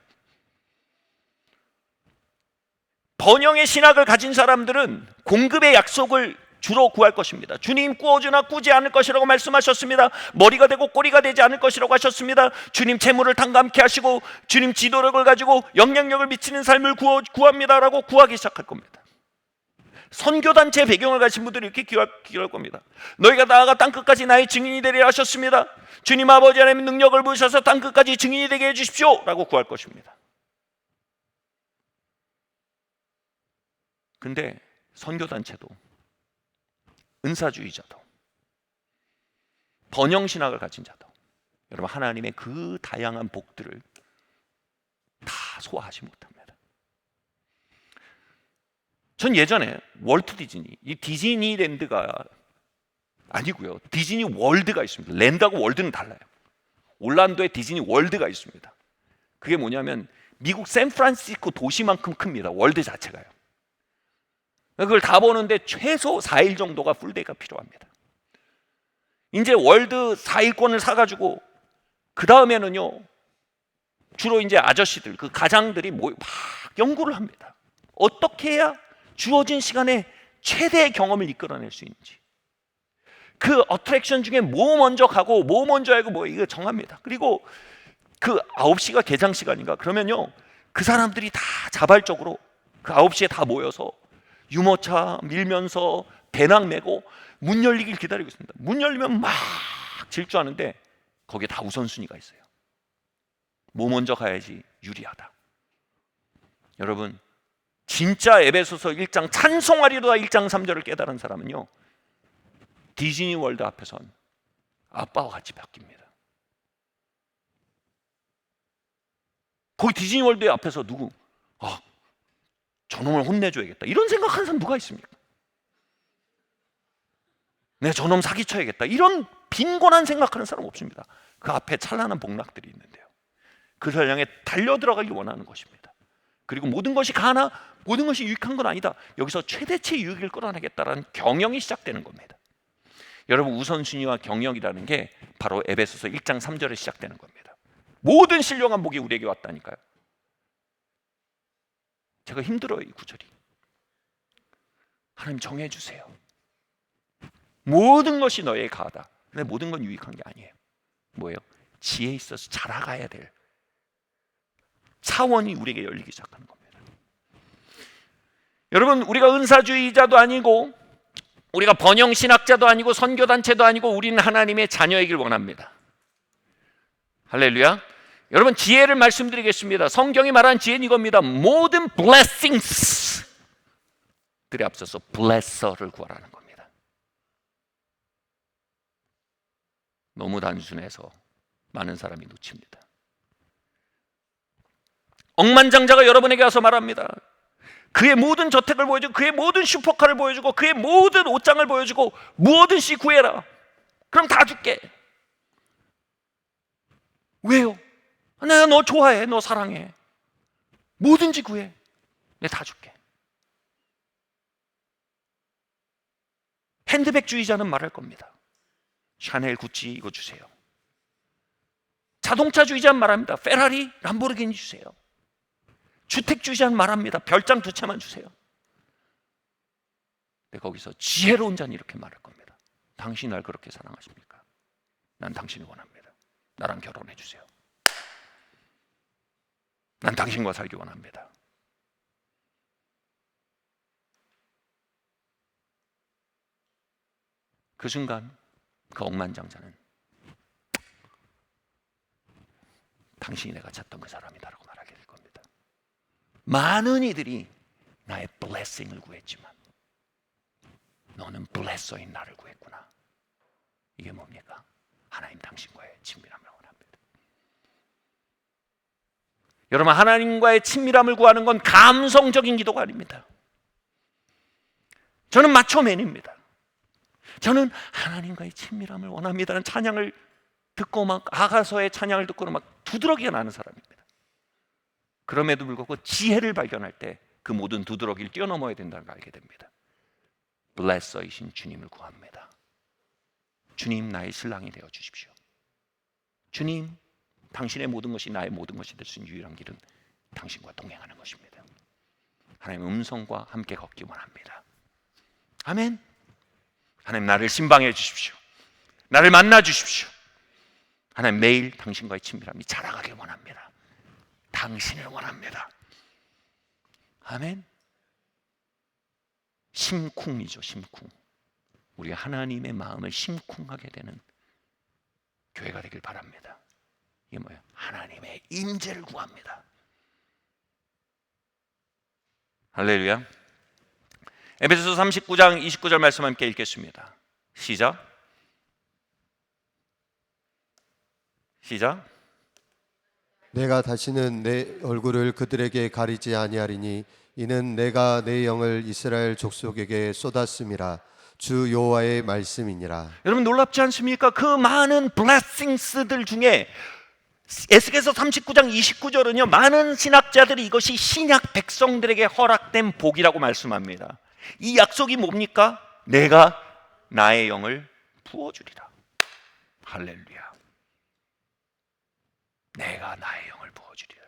번영의 신학을 가진 사람들은 공급의 약속을 주로 구할 것입니다. 주님, 꾸어주나 꾸지 않을 것이라고 말씀하셨습니다. 머리가 되고 꼬리가 되지 않을 것이라고 하셨습니다. 주님, 재물을 탕감케 하시고 주님, 지도력을 가지고 영향력을 미치는 삶을 구합니다라고 구하기 시작할 겁니다. 선교단체 배경을 가진 분들이 이렇게 기도할 겁니다. 너희가 나아가 땅끝까지 나의 증인이 되리라 하셨습니다. 주님 아버지 하나님, 능력을 부으셔서 땅끝까지 증인이 되게 해주십시오 라고 구할 것입니다. 근데 선교단체도, 은사주의자도, 번영신학을 가진 자도 여러분, 하나님의 그 다양한 복들을 다 소화하지 못합니다. 전 예전에 월트 디즈니, 이 디즈니랜드가 아니고요, 디즈니 월드가 있습니다. 랜드하고 월드는 달라요. 올란도에 디즈니 월드가 있습니다. 그게 뭐냐면 미국 샌프란시스코 도시만큼 큽니다. 월드 자체가요. 그걸 다 보는데 최소 4일 정도가 풀데이가 필요합니다. 이제 월드 4일권을 사가지고 그 다음에는요, 주로 이제 아저씨들, 그 가장들이 막 연구를 합니다. 어떻게 해야 주어진 시간에 최대의 경험을 이끌어낼 수 있는지. 그 어트랙션 중에 뭐 먼저 가고 뭐 먼저 하고 뭐 이거 정합니다. 그리고 그 9시가 개장 시간인가 그러면요, 그 사람들이 다 자발적으로 그 9시에 다 모여서 유모차 밀면서 배낭 메고 문 열리길 기다리고 있습니다. 문 열리면 막 질주하는데 거기에 다 우선순위가 있어요. 뭐 먼저 가야지 유리하다. 여러분, 진짜 에베소서 1장 찬송하리로다 1장 3절을 깨달은 사람은요, 디즈니 월드 앞에선 아빠와 같이 바뀝니다. 거기 디즈니 월드 앞에서 누구 저놈을 혼내줘야겠다 이런 생각하는 사람 누가 있습니까? 내 저놈 사기쳐야겠다 이런 빈곤한 생각하는 사람 없습니다. 그 앞에 찬란한 복락들이 있는데요, 그를 향해 달려들어가길 원하는 것입니다. 그리고 모든 것이 가나 모든 것이 유익한 건 아니다. 여기서 최대치 유익을 끌어내겠다라는 경영이 시작되는 겁니다. 여러분, 우선순위와 경영이라는 게 바로 에베소서 1장 3절에 시작되는 겁니다. 모든 신령한 복이 우리에게 왔다니까요. 제가 힘들어요, 이 구절이. 하나님 정해주세요. 모든 것이 너에게 가하다. 근데 모든 건 유익한 게 아니에요. 뭐예요? 지혜에 있어서 자라가야 될 차원이 우리에게 열리기 시작하는 겁니다. 여러분, 우리가 은사주의자도 아니고 우리가 번영신학자도 아니고 선교단체도 아니고 우리는 하나님의 자녀이길 원합니다. 할렐루야. 여러분, 지혜를 말씀드리겠습니다. 성경이 말하는 지혜는 이겁니다. 모든 blessings들이 앞서서 blesser를 구하라는 겁니다. 너무 단순해서 많은 사람이 놓칩니다. 억만장자가 여러분에게 와서 말합니다. 그의 모든 저택을 보여주고 그의 모든 슈퍼카를 보여주고 그의 모든 옷장을 보여주고 무엇든지 구해라. 그럼 다 줄게. 왜요? 내가 너 좋아해, 너 사랑해. 뭐든지 구해. 내가 다 줄게. 핸드백주의자는 말할 겁니다. 샤넬, 구찌 이거 주세요. 자동차주의자는 말합니다. 페라리, 람보르기니 주세요. 주택주의자는 말합니다. 별장 2채만 주세요. 근데 거기서 지혜로운 자는 이렇게 말할 겁니다. 당신이 날 그렇게 사랑하십니까? 난 당신을 원합니다. 나랑 결혼해 주세요. 난 당신과 살기 원합니다. 그 순간 그 억만장자는 당신이 내가 찾던 그 사람이다라고 말하게 될 겁니다. 많은 이들이 나의 블레싱을 구했지만 너는 블레서인 나를 구했구나. 이게 뭡니까? 하나님 당신과의 친밀함을 원합니다. 여러분, 하나님과의 친밀함을 구하는 건 감성적인 기도가 아닙니다. 저는 마초맨입니다. 저는 하나님과의 친밀함을 원합니다는 찬양을 듣고 막 아가서의 찬양을 듣고는 막 두드러기가 나는 사람입니다. 그럼에도 불구하고 지혜를 발견할 때 그 모든 두드러기를 뛰어넘어야 된다는 걸 알게 됩니다. 블레서이신 주님을 구합니다. 주님, 나의 신랑이 되어 주십시오. 주님, 당신의 모든 것이 나의 모든 것이 될 수 있는 유일한 길은 당신과 동행하는 것입니다. 하나님의 음성과 함께 걷기 원합니다. 아멘. 하나님, 나를 신방해 주십시오. 나를 만나 주십시오. 하나님, 매일 당신과의 친밀함이 자라가길 원합니다. 당신을 원합니다. 아멘. 심쿵이죠, 심쿵. 우리가 하나님의 마음을 심쿵하게 되는 교회가 되길 바랍니다. 이게 뭐예요? 하나님의 임재를 구합니다. 할렐루야. 에베소서 39장 29절 말씀 함께 읽겠습니다. 시작. 내가 다시는 내 얼굴을 그들에게 가리지 아니하리니 이는 내가 내 영을 이스라엘 족속에게 쏟았음이라. 주 여호와의 말씀이니라. 여러분, 놀랍지 않습니까? 그 많은 블레싱스들 중에 에스겔서 39장 29절은요, 많은 신학자들이 이것이 신약 백성들에게 허락된 복이라고 말씀합니다. 이 약속이 뭡니까? 내가 나의 영을 부어주리라. 할렐루야. 내가 나의 영을 부어주리라.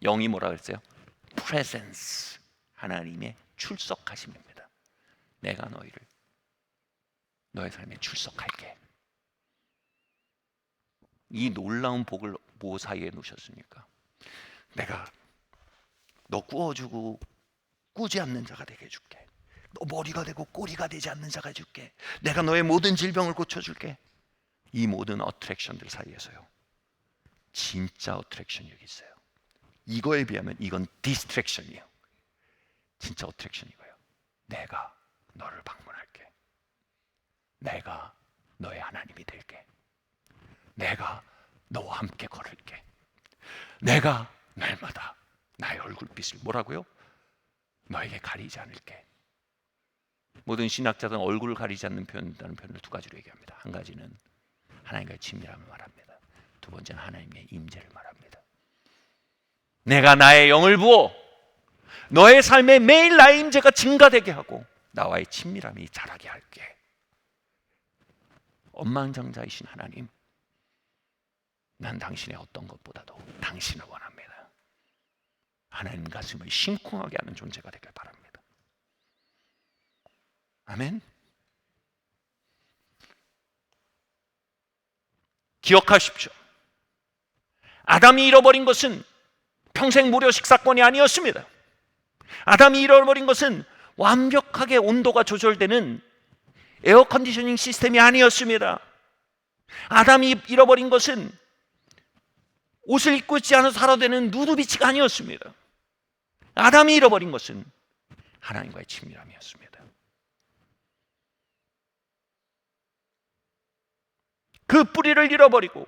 영이 뭐라 그랬어요? presence, 하나님의 출석하심입니다. 내가 너의 삶에 출석할게. 이 놀라운 복을 뭐 사이에 놓으셨습니까? 내가 너 구워주고 꾸지 않는 자가 되게 해줄게. 너 머리가 되고 꼬리가 되지 않는 자가 해줄게. 내가 너의 모든 질병을 고쳐줄게. 이 모든 어트랙션들 사이에서요, 진짜 어트랙션이 여기 있어요. 이거에 비하면 이건 디스트랙션이에요. 진짜 어트랙션이 이거예요. 내가 너를 방문할게. 내가 너의 하나님이 될게. 내가 너와 함께 걸을게. 내가 날마다 나의 얼굴빛을 뭐라고요? 너에게 가리지 않을게. 모든 신학자들은 얼굴을 가리지 않는 표현이라는 표현을 두 가지로 얘기합니다. 한 가지는 하나님과의 친밀함을 말합니다. 두 번째는 하나님의 임재를 말합니다. 내가 나의 영을 부어 너의 삶에 매일 나의 임재가 증가되게 하고 나와의 친밀함이 자라게 할게. 엄망장자이신 하나님, 난 당신의 어떤 것보다도 당신을 원합니다. 하나님 가슴을 심쿵하게 하는 존재가 되길 바랍니다. 아멘. 기억하십시오. 아담이 잃어버린 것은 평생 무료 식사권이 아니었습니다. 아담이 잃어버린 것은 완벽하게 온도가 조절되는 에어컨디셔닝 시스템이 아니었습니다. 아담이 잃어버린 것은 옷을 입고 있지 않아서 살아도 되는 누드비치가 아니었습니다. 아담이 잃어버린 것은 하나님과의 친밀함이었습니다. 그 뿌리를 잃어버리고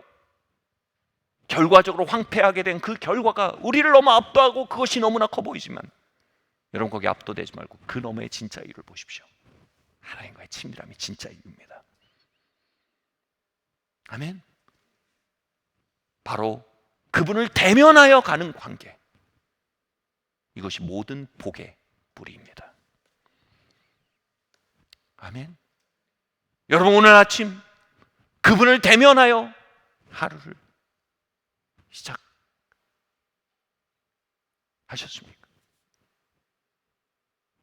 결과적으로 황폐하게 된 그 결과가 우리를 너무 압도하고 그것이 너무나 커 보이지만, 여러분 거기 압도되지 말고 그 너머의 진짜 이유를 보십시오. 하나님과의 친밀함이 진짜 이유입니다. 아멘. 바로 그분을 대면하여 가는 관계, 이것이 모든 복의 뿌리입니다. 아멘. 여러분 오늘 아침 그분을 대면하여 하루를 시작하셨습니까?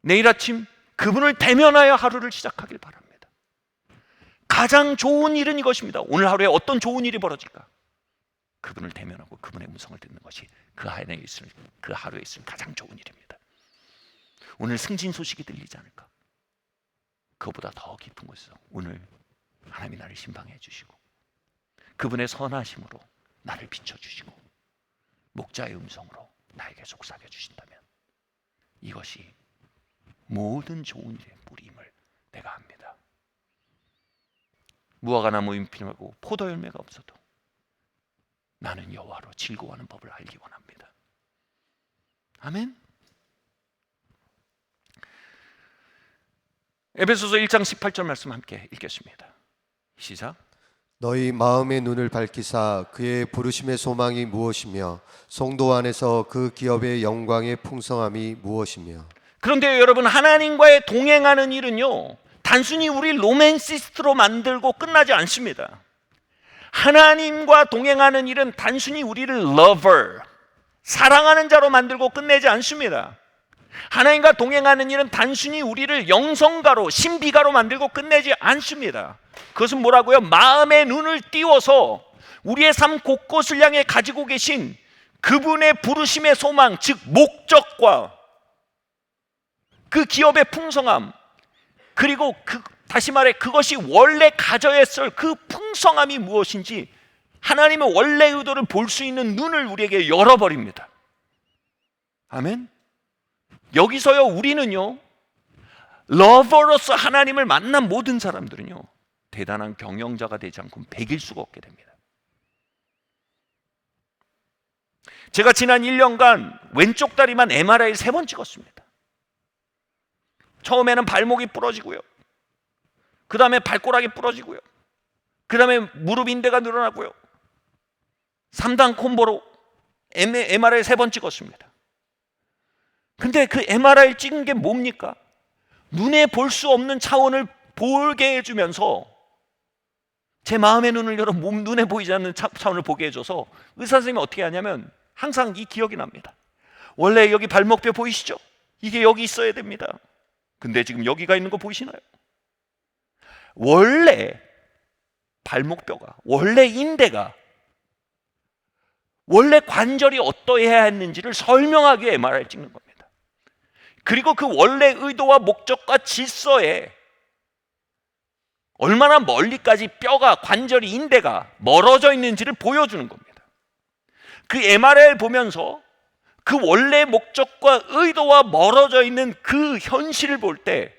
내일 아침 그분을 대면하여 하루를 시작하길 바랍니다. 가장 좋은 일은 이것입니다. 오늘 하루에 어떤 좋은 일이 벌어질까? 그분을 대면하고 그분의 음성을 듣는 것이 그 하루에 있을 가장 좋은 일입니다. 오늘 승진 소식이 들리지 않을까? 그보다 더 깊은 곳에서 오늘 하나님이 나를 신방해 주시고 그분의 선하심으로 나를 비춰주시고 목자의 음성으로 나에게 속삭여 주신다면 이것이 모든 좋은 일의 뿌리임을 내가 압니다. 무화과 나무 잎이 말고 포도 열매가 없어도 나는 여호와로 즐거워하는 법을 알기 원합니다. 아멘. 에베소서 1장 18절 말씀 함께 읽겠습니다. 시작. 너희 마음의 눈을 밝히사 그의 부르심의 소망이 무엇이며 성도 안에서 그 기업의 영광의 풍성함이 무엇이며. 그런데 여러분, 하나님과의 동행하는 일은요, 단순히 우리 로맨시스트로 만들고 끝나지 않습니다. 하나님과 동행하는 일은 단순히 우리를 lover, 사랑하는 자로 만들고 끝내지 않습니다. 하나님과 동행하는 일은 단순히 우리를 영성가로, 신비가로 만들고 끝내지 않습니다. 그것은 뭐라고요? 마음의 눈을 띄워서 우리의 삶 곳곳을 향해 가지고 계신 그분의 부르심의 소망, 즉 목적과 그 기업의 풍성함, 그리고 다시 말해 그것이 원래 가져야 했을 그 풍성함이 무엇인지 하나님의 원래 의도를 볼 수 있는 눈을 우리에게 열어버립니다. 아멘. 여기서요, 우리는요, 러버로서 하나님을 만난 모든 사람들은요, 대단한 경영자가 되지 않고는 백일 수가 없게 됩니다. 제가 지난 1년간 왼쪽 다리만 MRI를 3번 찍었습니다. 처음에는 발목이 부러지고요, 그 다음에 발가락이 부러지고요, 그 다음에 무릎 인대가 늘어나고요, 3단 콤보로 MRI 3번 찍었습니다. 근데 그 MRI 찍은 게 뭡니까? 눈에 볼 수 없는 차원을 보게 해주면서 제 마음의 눈을 열어 눈에 보이지 않는 차원을 보게 해줘서 의사 선생님이 어떻게 하냐면 항상 이 기억이 납니다. 원래 여기 발목뼈 보이시죠? 이게 여기 있어야 됩니다. 근데 지금 여기가 있는 거 보이시나요? 원래 발목뼈가, 원래 인대가, 원래 관절이 어떠해야 했는지를 설명하기 위해 MRI를 찍는 겁니다. 그리고 그 원래 의도와 목적과 질서에 얼마나 멀리까지 뼈가, 관절이, 인대가 멀어져 있는지를 보여주는 겁니다. 그 MRI를 보면서 그 원래 목적과 의도와 멀어져 있는 그 현실을 볼 때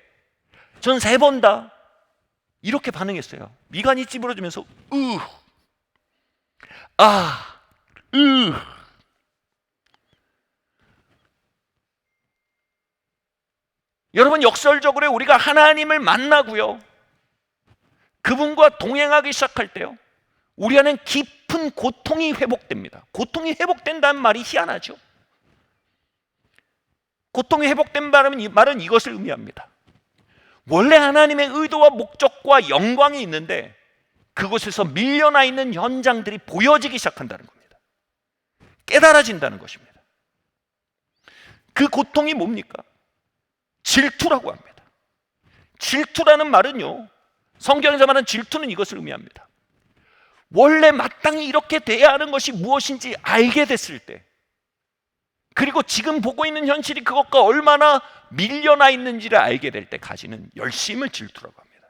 전 3번 다 이렇게 반응했어요. 미간이 찌부러지면서 여러분, 역설적으로 우리가 하나님을 만나고요, 그분과 동행하기 시작할 때요, 우리 안엔 깊은 고통이 회복됩니다. 고통이 회복된다는 말이 희한하죠. 고통이 회복된 말은 이것을 의미합니다. 원래 하나님의 의도와 목적과 영광이 있는데 그곳에서 밀려나 있는 현장들이 보여지기 시작한다는 겁니다. 깨달아진다는 것입니다. 그 고통이 뭡니까? 질투라고 합니다. 질투라는 말은요, 성경에서 말하는 질투는 이것을 의미합니다. 원래 마땅히 이렇게 돼야 하는 것이 무엇인지 알게 됐을 때, 그리고 지금 보고 있는 현실이 그것과 얼마나 밀려나 있는지를 알게 될 때 가지는 열심을 질투라고 합니다.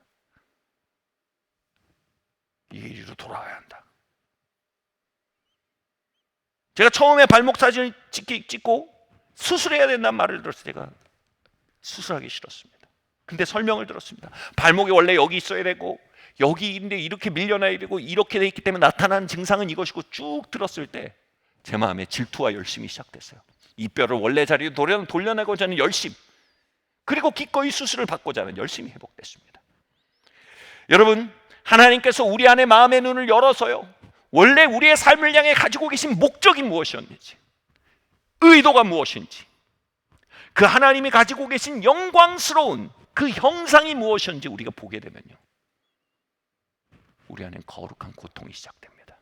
이게 이리로 돌아와야 한다. 제가 처음에 발목 사진을 찍고 수술해야 된다는 말을 들었을 때 제가 수술하기 싫었습니다. 근데 설명을 들었습니다. 발목이 원래 여기 있어야 되고 여기인데 이렇게 밀려나야 되고 이렇게 돼 있기 때문에 나타나는 증상은 이것이고 쭉 들었을 때 제 마음에 질투와 열심이 시작됐어요. 이 뼈를 원래 자리로 돌려내고자 하는 열심, 그리고 기꺼이 수술을 받고자 하는 열심이 회복됐습니다. 여러분, 하나님께서 우리 안에 마음의 눈을 열어서요, 원래 우리의 삶을 향해 가지고 계신 목적이 무엇이었는지, 의도가 무엇인지, 그 하나님이 가지고 계신 영광스러운 그 형상이 무엇인지 우리가 보게 되면요, 우리 안엔 거룩한 고통이 시작됩니다.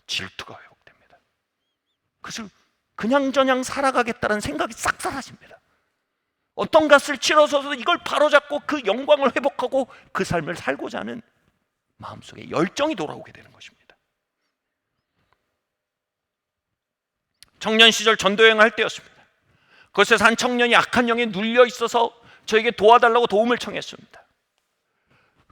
질투가 회복됩니다. 그것을 그냥저냥 살아가겠다는 생각이 싹 사라집니다. 어떤 값을 치러서도 이걸 바로잡고 그 영광을 회복하고 그 삶을 살고자 하는 마음속에 열정이 돌아오게 되는 것입니다. 청년 시절 전도여행을 할 때였습니다. 그곳에서 한 청년이 악한 영에 눌려 있어서 저에게 도와달라고 도움을 청했습니다.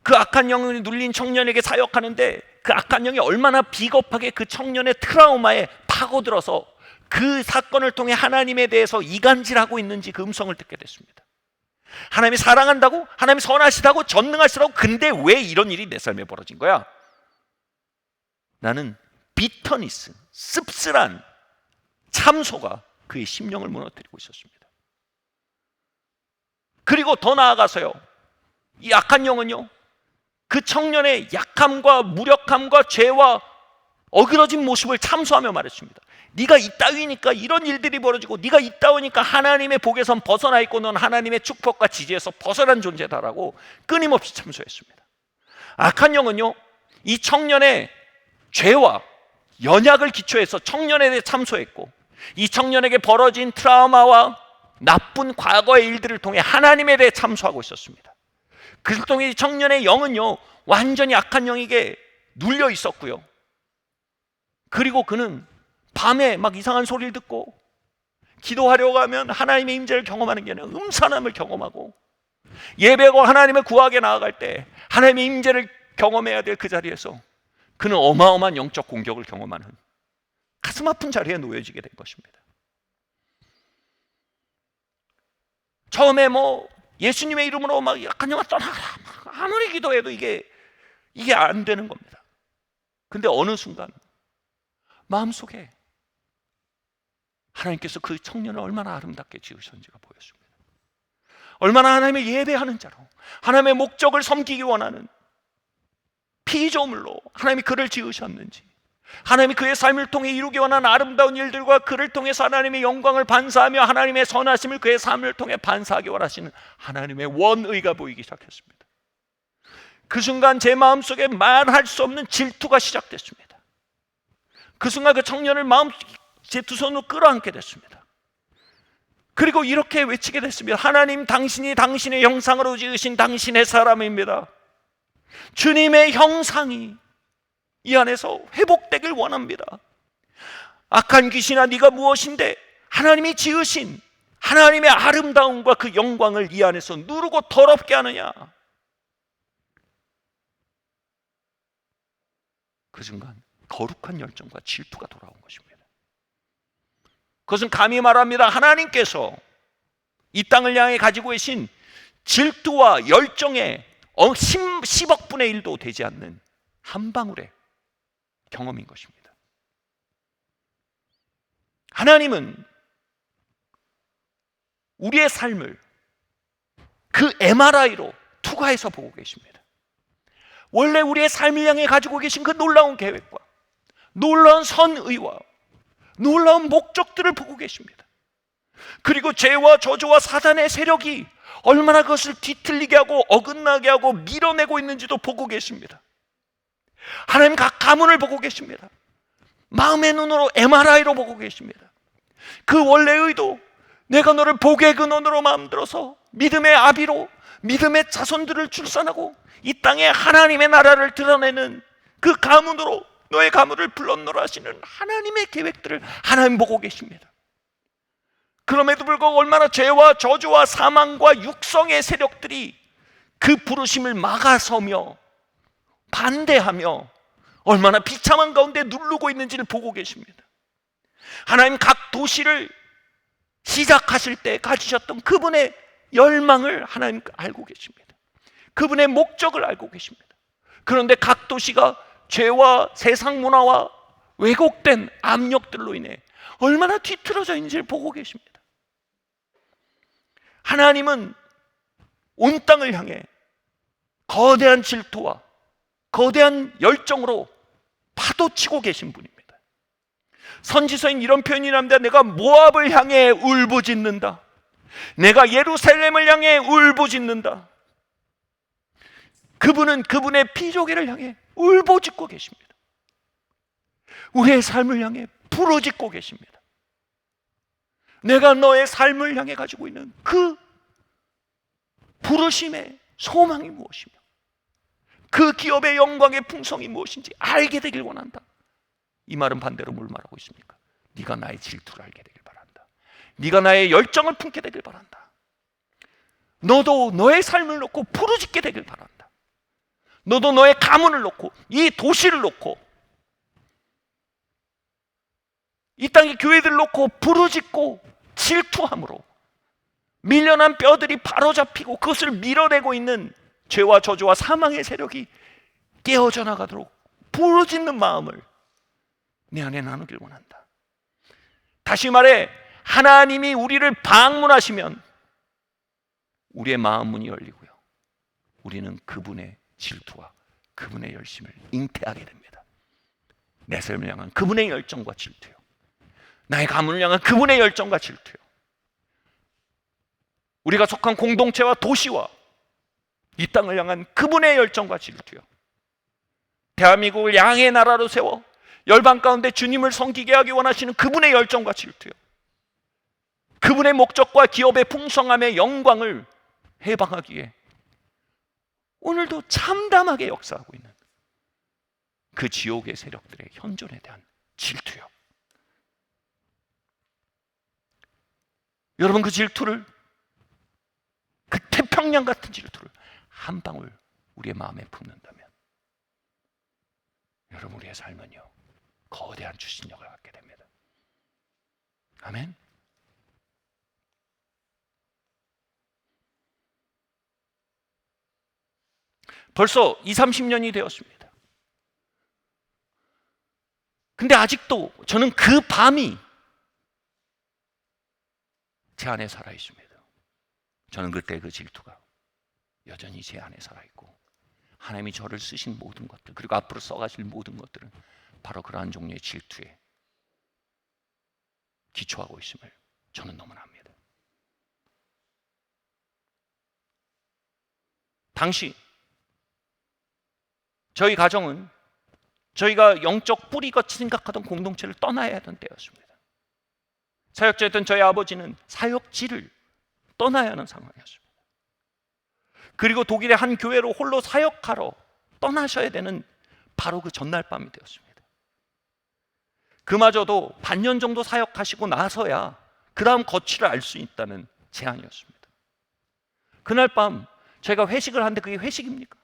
그 악한 영에 눌린 청년에게 사역하는데 그 악한 영이 얼마나 비겁하게 그 청년의 트라우마에 파고들어서 그 사건을 통해 하나님에 대해서 이간질하고 있는지 그 음성을 듣게 됐습니다. 하나님이 사랑한다고, 하나님이 선하시다고, 전능하시다고, 근데 왜 이런 일이 내 삶에 벌어진 거야? 나는 비터니스, 씁쓸한 참소가 그의 심령을 무너뜨리고 있었습니다. 그리고 더 나아가서요, 이 악한 영은요, 그 청년의 약함과 무력함과 죄와 어그러진 모습을 참소하며 말했습니다. 네가 이따위니까 이런 일들이 벌어지고, 네가 이따위니까 하나님의 복에선 벗어나 있고 넌 하나님의 축복과 지지에서 벗어난 존재다라고 끊임없이 참소했습니다. 악한 영은요, 이 청년의 죄와 연약을 기초해서 청년에 대해 참소했고, 이 청년에게 벌어진 트라우마와 나쁜 과거의 일들을 통해 하나님에 대해 참소하고 있었습니다. 그를 통해 이 청년의 영은요, 완전히 악한 영에게 눌려 있었고요, 그리고 그는 밤에 막 이상한 소리를 듣고 기도하려고 하면 하나님의 임재를 경험하는 게 아니라 음산함을 경험하고, 예배하고 하나님을 구하게 나아갈 때 하나님의 임재를 경험해야 될 그 자리에서 그는 어마어마한 영적 공격을 경험하는 가슴 아픈 자리에 놓여지게 된 것입니다. 처음에 예수님의 이름으로 막 약한 영아 떠나라, 아무리 기도해도 이게 안 되는 겁니다. 근데 어느 순간 마음속에 하나님께서 그 청년을 얼마나 아름답게 지으셨는지가 보였습니다. 얼마나 하나님을 예배하는 자로, 하나님의 목적을 섬기기 원하는 피조물로 하나님이 그를 지으셨는지, 하나님이 그의 삶을 통해 이루기 원한 아름다운 일들과 그를 통해서 하나님의 영광을 반사하며 하나님의 선하심을 그의 삶을 통해 반사하기 원하시는 하나님의 원의가 보이기 시작했습니다. 그 순간 제 마음속에 말할 수 없는 질투가 시작됐습니다. 그 순간 그 청년을 제 두 손으로 끌어안게 됐습니다. 그리고 이렇게 외치게 됐습니다. 하나님, 당신이 당신의 형상으로 지으신 당신의 사람입니다. 주님의 형상이 이 안에서 회복되길 원합니다. 악한 귀신아, 네가 무엇인데 하나님이 지으신 하나님의 아름다움과 그 영광을 이 안에서 누르고 더럽게 하느냐. 그 순간 거룩한 열정과 질투가 돌아온 것입니다. 그것은 감히 말합니다. 하나님께서 이 땅을 향해 가지고 계신 질투와 열정의 10억 분의 1도 되지 않는 한 방울의 경험인 것입니다. 하나님은 우리의 삶을 그 MRI로 투과해서 보고 계십니다. 원래 우리의 삶을 향해 가지고 계신 그 놀라운 계획과 놀라운 선의와 놀라운 목적들을 보고 계십니다. 그리고 죄와 저주와 사단의 세력이 얼마나 그것을 뒤틀리게 하고 어긋나게 하고 밀어내고 있는지도 보고 계십니다. 하나님 각 가문을 보고 계십니다. 마음의 눈으로 MRI로 보고 계십니다. 그 원래의 의도, 내가 너를 복의 근원으로 만들어서 믿음의 아비로 믿음의 자손들을 출산하고 이 땅에 하나님의 나라를 드러내는 그 가문으로 너의 가문을 불러넣으라 하시는 하나님의 계획들을 하나님 보고 계십니다. 그럼에도 불구하고 얼마나 죄와 저주와 사망과 육성의 세력들이 그 부르심을 막아서며 반대하며 얼마나 비참한 가운데 누르고 있는지를 보고 계십니다. 하나님 각 도시를 시작하실 때 가지셨던 그분의 열망을 하나님 알고 계십니다. 그분의 목적을 알고 계십니다. 그런데 각 도시가 죄와 세상 문화와 왜곡된 압력들로 인해 얼마나 뒤틀어져 있는지를 보고 계십니다. 하나님은 온 땅을 향해 거대한 질투와 거대한 열정으로 파도치고 계신 분입니다. 선지서인 이런 표현이 납니다. 내가 모압을 향해 울부짖는다. 내가 예루살렘을 향해 울부짖는다. 그분은 그분의 피조개를 향해 울부짖고 계십니다. 우리의 삶을 향해 부르짖고 계십니다. 내가 너의 삶을 향해 가지고 있는 그 부르심의 소망이 무엇이며 그 기업의 영광의 풍성이 무엇인지 알게 되길 원한다. 이 말은 반대로 뭘 말하고 있습니까? 네가 나의 질투를 알게 되길 바란다. 네가 나의 열정을 품게 되길 바란다. 너도 너의 삶을 놓고 부르짖게 되길 바란다. 너도 너의 가문을 놓고 이 도시를 놓고 이 땅의 교회들을 놓고 부르짖고 질투함으로 밀려난 뼈들이 바로잡히고 그것을 밀어내고 있는 죄와 저주와 사망의 세력이 깨어져 나가도록 부르짖는 마음을 내 안에 나누길 원한다. 다시 말해 하나님이 우리를 방문하시면 우리의 마음 문이 열리고요, 우리는 그분의 질투와 그분의 열심을 잉태하게 됩니다. 내 삶을 향한 그분의 열정과 질투요, 나의 가문을 향한 그분의 열정과 질투요, 우리가 속한 공동체와 도시와 이 땅을 향한 그분의 열정과 질투요, 대한민국을 양의 나라로 세워 열방 가운데 주님을 섬기게 하기 원하시는 그분의 열정과 질투요, 그분의 목적과 기업의 풍성함의 영광을 해방하기에 오늘도 참담하게 역사하고 있는 그 지옥의 세력들의 현존에 대한 질투요. 여러분, 그 질투를, 그 태평양 같은 질투를 한 방울 우리의 마음에 품는다면 여러분, 우리의 삶은요 거대한 추진력을 갖게 됩니다. 아멘. 벌써 20-30년이 되었습니다. 근데 아직도 저는 그 밤이 제 안에 살아있습니다. 저는 그때 그 질투가 여전히 제 안에 살아있고 하나님이 저를 쓰신 모든 것들, 그리고 앞으로 써가실 모든 것들은 바로 그러한 종류의 질투에 기초하고 있음을 저는 너무나 압니다. 당시 저희 가정은 저희가 영적 뿌리같이 생각하던 공동체를 떠나야 하던 때였습니다. 사역자였던 저희 아버지는 사역지를 떠나야 하는 상황이었습니다. 그리고 독일의 한 교회로 홀로 사역하러 떠나셔야 되는 바로 그 전날 밤이 되었습니다. 그마저도 반년 정도 사역하시고 나서야 그 다음 거취를 알 수 있다는 제안이었습니다. 그날 밤 저희가 회식을 하는데 그게 회식입니까?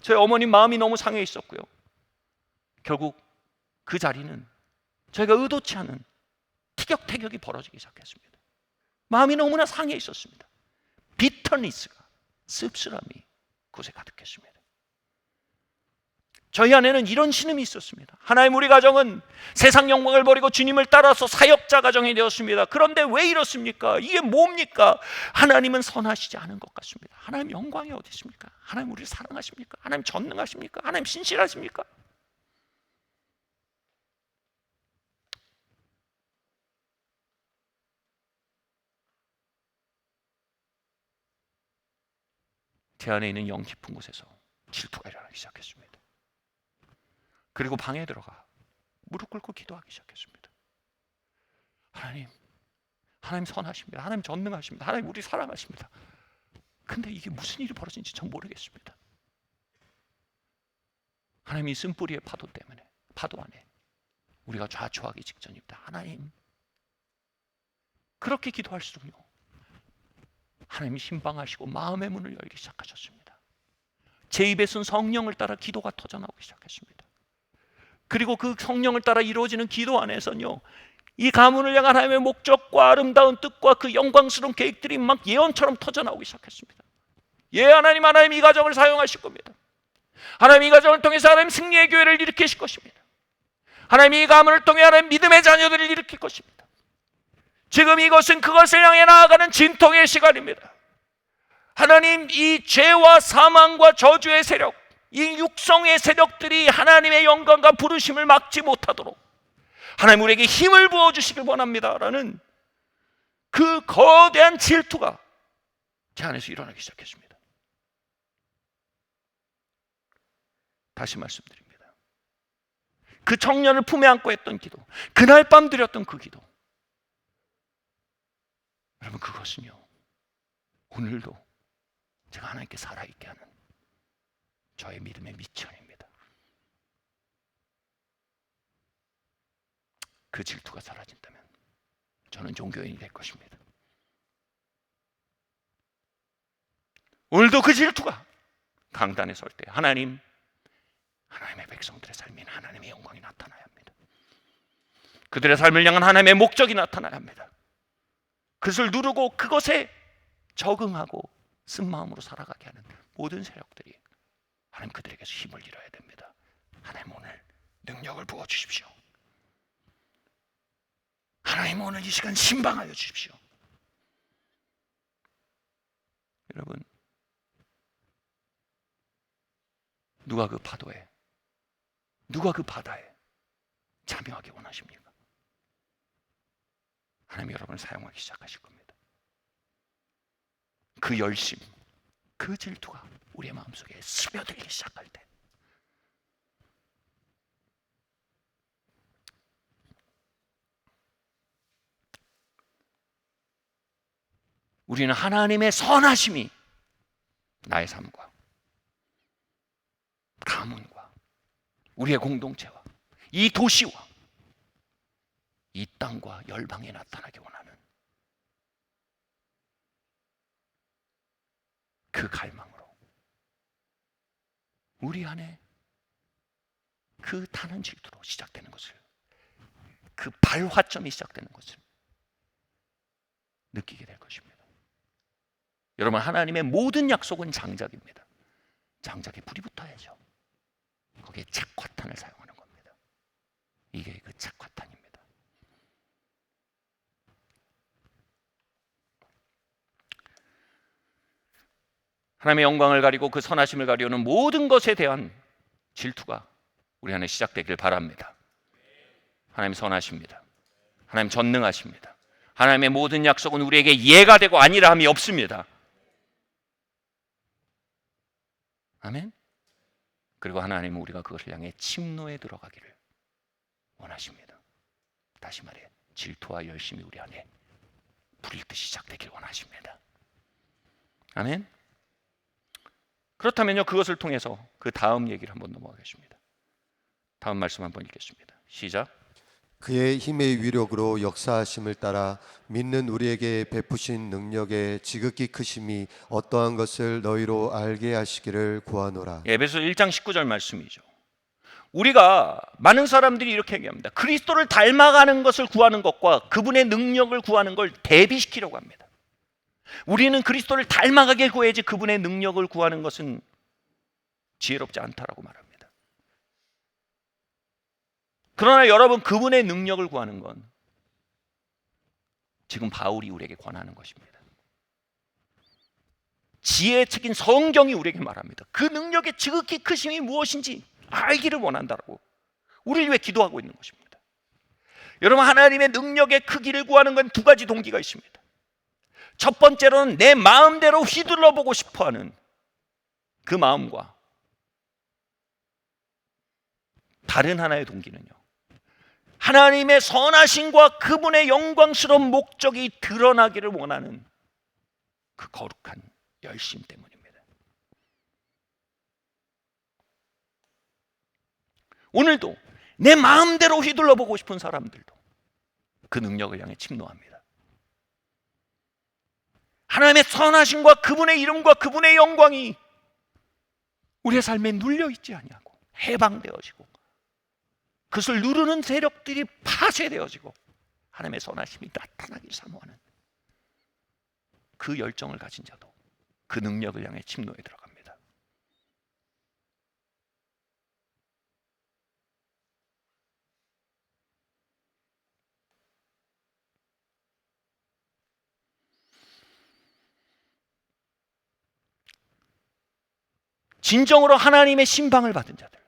저희 어머님 마음이 너무 상해 있었고요. 결국 그 자리는 저희가 의도치 않은 티격태격이 벌어지기 시작했습니다. 마음이 너무나 상해 있었습니다. 비터니스가, 씁쓸함이 그곳에 가득했습니다. 저희 안에는 이런 신음이 있었습니다. 하나님, 우리 가정은 세상 영광을 버리고 주님을 따라서 사역자 가정이 되었습니다. 그런데 왜 이렇습니까? 이게 뭡니까? 하나님은 선하시지 않은 것 같습니다. 하나님 영광이 어디 있습니까? 하나님 우리를 사랑하십니까? 하나님 전능하십니까? 하나님 신실하십니까? 제 안에 있는 영 깊은 곳에서 질투가 일어나기 시작했습니다. 그리고 방에 들어가 무릎 꿇고 기도하기 시작했습니다. 하나님, 하나님 선하십니다. 하나님 전능하십니다. 하나님 우리 사랑하십니다. 근데 이게 무슨 일이 벌어진지 전 모르겠습니다. 하나님, 이 쓴뿌리의 파도 때문에, 파도 안에 우리가 좌초하기 직전입니다. 하나님, 그렇게 기도할수록요, 하나님이 신방하시고 마음의 문을 열기 시작하셨습니다. 제 입에서는 성령을 따라 기도가 터져나오기 시작했습니다. 그리고 그 성령을 따라 이루어지는 기도 안에서는요, 이 가문을 향한 하나님의 목적과 아름다운 뜻과 그 영광스러운 계획들이 막 예언처럼 터져나오기 시작했습니다. 예, 하나님, 하나님 이 가정을 사용하실 겁니다. 하나님 이 가정을 통해서 하나님 승리의 교회를 일으키실 것입니다. 하나님 이 가문을 통해 하나님 믿음의 자녀들을 일으킬 것입니다. 지금 이것은 그것을 향해 나아가는 진통의 시간입니다. 하나님, 이 죄와 사망과 저주의 세력, 이 육성의 세력들이 하나님의 영광과 부르심을 막지 못하도록 하나님 우리에게 힘을 부어주시길 원합니다라는 그 거대한 질투가 제 안에서 일어나기 시작했습니다. 다시 말씀드립니다. 그 청년을 품에 안고 했던 기도, 그날 밤 드렸던 그 기도, 여러분, 그것은요, 오늘도 제가 하나님께 살아있게 하는 저의 믿음의 미천입니다. 그 질투가 사라진다면 저는 종교인이 될 것입니다. 오늘도 그 질투가 강단에 설 때 하나님, 하나님의 백성들의 삶에는 하나님의 영광이 나타나야 합니다. 그들의 삶을 향한 하나님의 목적이 나타나야 합니다. 그것을 누르고 그것에 적응하고 쓴 마음으로 살아가게 하는 모든 세력들이 하나님 그들에게서 힘을 잃어야 됩니다. 하나님 오늘 능력을 부어주십시오. 하나님 오늘 이 시간 신방하여 주십시오. 여러분, 누가 그 파도에, 누가 그 바다에 참여하기 원하십니까? 하나님 여러분을 사용하기 시작하실 겁니다. 그 열심, 그 질투가 우리의 마음속에 스며들기 시작할 때 우리는 하나님의 선하심이 나의 삶과 가문과 우리의 공동체와 이 도시와 이 땅과 열방에 나타나기 원하는 그 갈망으로 우리 안에 그 타는 질투로 시작되는 것을, 그 발화점이 시작되는 것을 느끼게 될 것입니다. 여러분, 하나님의 모든 약속은 장작입니다. 장작에 불이 붙어야죠. 거기에 착화탄을 사용하는 겁니다. 이게 그 착화탄입니다. 하나님의 영광을 가리고 그 선하심을 가리우는 모든 것에 대한 질투가 우리 안에 시작되길 바랍니다. 하나님 선하십니다. 하나님 전능하십니다. 하나님의 모든 약속은 우리에게 예가 되고 아니라함이 없습니다. 아멘. 그리고 하나님은 우리가 그것을 향해 침노에 들어가기를 원하십니다. 다시 말해 질투와 열심이 우리 안에 불일 듯이 시작되길 원하십니다. 아멘. 그렇다면요, 그것을 통해서 그 다음 얘기를 한번 넘어가겠습니다. 다음 말씀 한번 읽겠습니다. 시작. 그의 힘의 위력으로 역사하심을 따라 믿는 우리에게 베푸신 능력의 지극히 크심이 어떠한 것을 너희로 알게 하시기를 구하노라. 에베소 1장 19절 말씀이죠. 우리가 많은 사람들이 이렇게 얘기합니다. 그리스도를 닮아가는 것을 구하는 것과 그분의 능력을 구하는 걸 대비시키려고 합니다. 우리는 그리스도를 닮아가게 구해야지 그분의 능력을 구하는 것은 지혜롭지 않다라고 말합니다. 그러나 여러분, 그분의 능력을 구하는 건 지금 바울이 우리에게 권하는 것입니다. 지혜의 책인 성경이 우리에게 말합니다. 그 능력의 지극히 크심이 무엇인지 알기를 원한다라고 우리를 위해 기도하고 있는 것입니다. 여러분, 하나님의 능력의 크기를 구하는 건 두 가지 동기가 있습니다. 첫 번째로는 내 마음대로 휘둘러 보고 싶어하는 그 마음과 다른 하나의 동기는요, 하나님의 선하심과 그분의 영광스러운 목적이 드러나기를 원하는 그 거룩한 열심 때문입니다. 오늘도 내 마음대로 휘둘러 보고 싶은 사람들도 그 능력을 향해 침노합니다. 하나님의 선하심과 그분의 이름과 그분의 영광이 우리의 삶에 눌려있지 아니하고 해방되어지고 그것을 누르는 세력들이 파쇄되어지고 하나님의 선하심이 나타나길 사모하는 그 열정을 가진 자도 그 능력을 향해 침노에 들어갑니다. 진정으로 하나님의 신방을 받은 자들,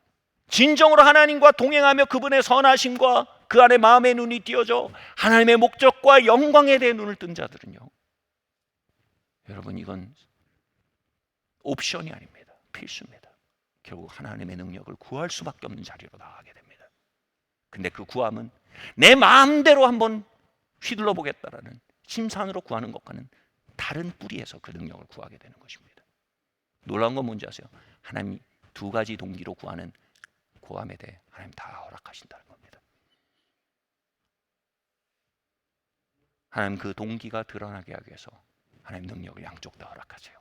진정으로 하나님과 동행하며 그분의 선하심과 그 안에 마음의 눈이 띄어져 하나님의 목적과 영광에 대해 눈을 뜬 자들은요, 여러분, 이건 옵션이 아닙니다. 필수입니다. 결국 하나님의 능력을 구할 수밖에 없는 자리로 나아가게 됩니다. 근데 그 구함은 내 마음대로 한번 휘둘러 보겠다라는 심산으로 구하는 것과는 다른 뿌리에서 그 능력을 구하게 되는 것입니다. 놀라운 건 뭔지 아세요? 하나님이 두 가지 동기로 구하는 구함에 대해 하나님 다 허락하신다는 겁니다. 하나님 그 동기가 드러나게 하기 위해서 하나님 능력을 양쪽 다 허락하세요.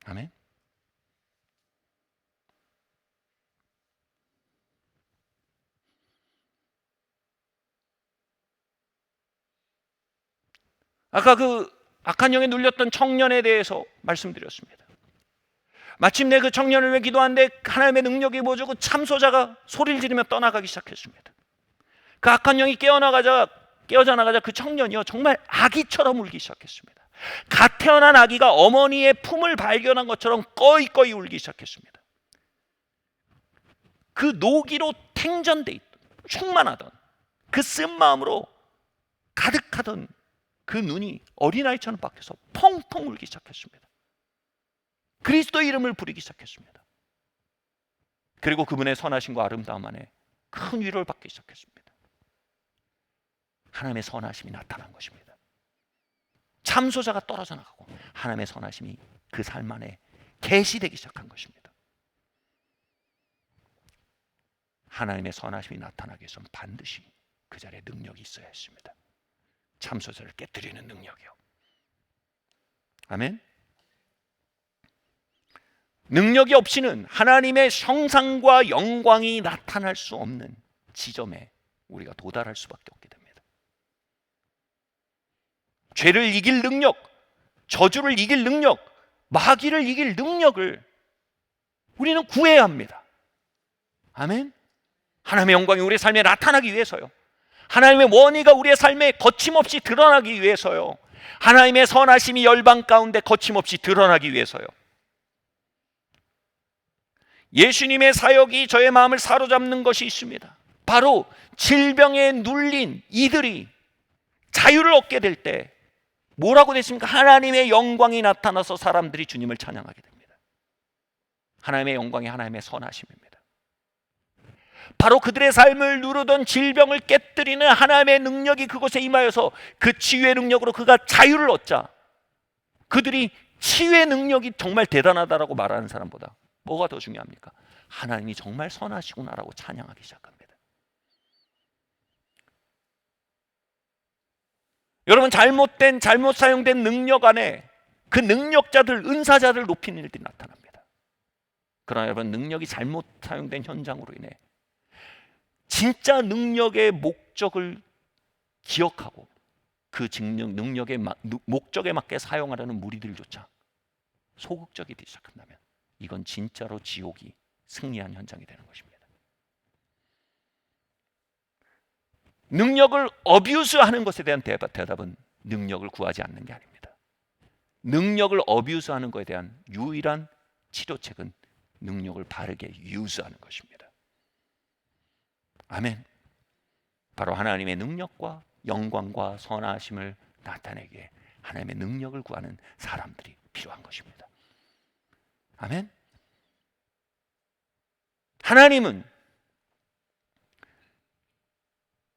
아멘. 아까 그 악한 영에 눌렸던 청년에 대해서 말씀드렸습니다. 마침내 그 청년을 위해 기도하는데 하나님의 능력이 보여주고 참소자가 소리를 지르며 떠나가기 시작했습니다. 그 악한 영이 깨어나가자 그 청년이요, 정말 아기처럼 울기 시작했습니다. 갓 태어난 아기가 어머니의 품을 발견한 것처럼 꺼이꺼이 울기 시작했습니다. 그 노기로 탱전돼 있던, 충만하던 그 쓴 마음으로 가득하던 그 눈이 어린아이처럼 바뀌어서 펑펑 울기 시작했습니다. 그리스도의 이름을 부르기 시작했습니다. 그리고 그분의 선하심과 아름다움 안에 큰 위로를 받기 시작했습니다. 하나님의 선하심이 나타난 것입니다. 참소자가 떨어져 나가고 하나님의 선하심이 그 삶 안에 계시되기 시작한 것입니다. 하나님의 선하심이 나타나기 위해서는 반드시 그 자리에 능력이 있어야 했습니다. 참소자를 깨뜨리는 능력이요. 아멘. 능력이 없이는 하나님의 형상과 영광이 나타날 수 없는 지점에 우리가 도달할 수밖에 없게 됩니다. 죄를 이길 능력, 저주를 이길 능력, 마귀를 이길 능력을 우리는 구해야 합니다. 아멘. 하나님의 영광이 우리의 삶에 나타나기 위해서요, 하나님의 원의가 우리의 삶에 거침없이 드러나기 위해서요, 하나님의 선하심이 열방 가운데 거침없이 드러나기 위해서요. 예수님의 사역이 저의 마음을 사로잡는 것이 있습니다. 바로 질병에 눌린 이들이 자유를 얻게 될 때 뭐라고 됐습니까? 하나님의 영광이 나타나서 사람들이 주님을 찬양하게 됩니다. 하나님의 영광이 하나님의 선하심입니다. 바로 그들의 삶을 누르던 질병을 깨뜨리는 하나님의 능력이 그곳에 임하여서 그 치유의 능력으로 그가 자유를 얻자, 그들이 치유의 능력이 정말 대단하다라고 말하는 사람보다 뭐가 더 중요합니까? 하나님이 정말 선하시구나라고 찬양하기 시작합니다. 여러분, 잘못 사용된 능력 안에 그 능력자들, 은사자들 높이는 일들이 나타납니다. 그러나 여러분, 능력이 잘못 사용된 현장으로 인해 진짜 능력의 목적을 기억하고 그 능력의 목적에 맞게 사용하려는 무리들조차 소극적이 되기 시작한다면 이건 진짜로 지옥이 승리한 현장이 되는 것입니다. 능력을 어뷰스하는 것에 대한 대답은 능력을 구하지 않는 게 아닙니다. 능력을 어뷰스하는 것에 대한 유일한 치료책은 능력을 바르게 유스하는 것입니다. 아멘. 바로 하나님의 능력과 영광과 선하심을 나타내기 위해 하나님의 능력을 구하는 사람들이 필요한 것입니다. 아멘. 하나님은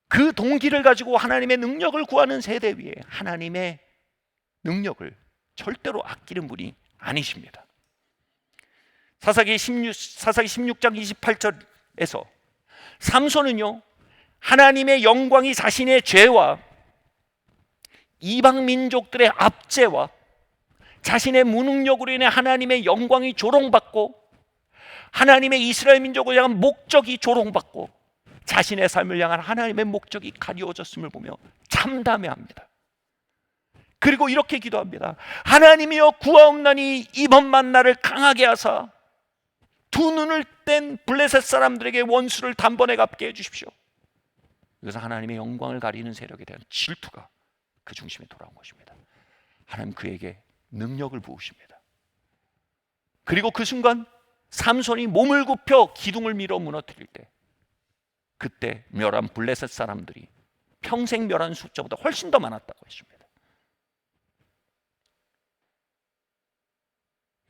그 동기를 가지고 하나님의 능력을 구하는 세대 위에 하나님의 능력을 절대로 아끼는 분이 아니십니다. 사사기 16장 28절에서 삼손은요, 하나님의 영광이 자신의 죄와 이방 민족들의 압제와 자신의 무능력으로 인해 하나님의 영광이 조롱받고 하나님의 이스라엘 민족을 향한 목적이 조롱받고 자신의 삶을 향한 하나님의 목적이 가리워졌음을 보며 참담해합니다. 그리고 이렇게 기도합니다. 하나님이여, 구하옵나니 이번만 나를 강하게 하사 두 눈을 뗀 블레셋 사람들에게 원수를 단번에 갚게 해주십시오. 그래서 하나님의 영광을 가리는 세력에 대한 질투가 그 중심에 돌아온 것입니다. 하나님 그에게 능력을 부으십니다. 그리고 그 순간 삼손이 몸을 굽혀 기둥을 밀어 무너뜨릴 때, 그때 멸한 블레셋 사람들이 평생 멸한 숫자보다 훨씬 더 많았다고 했습니다.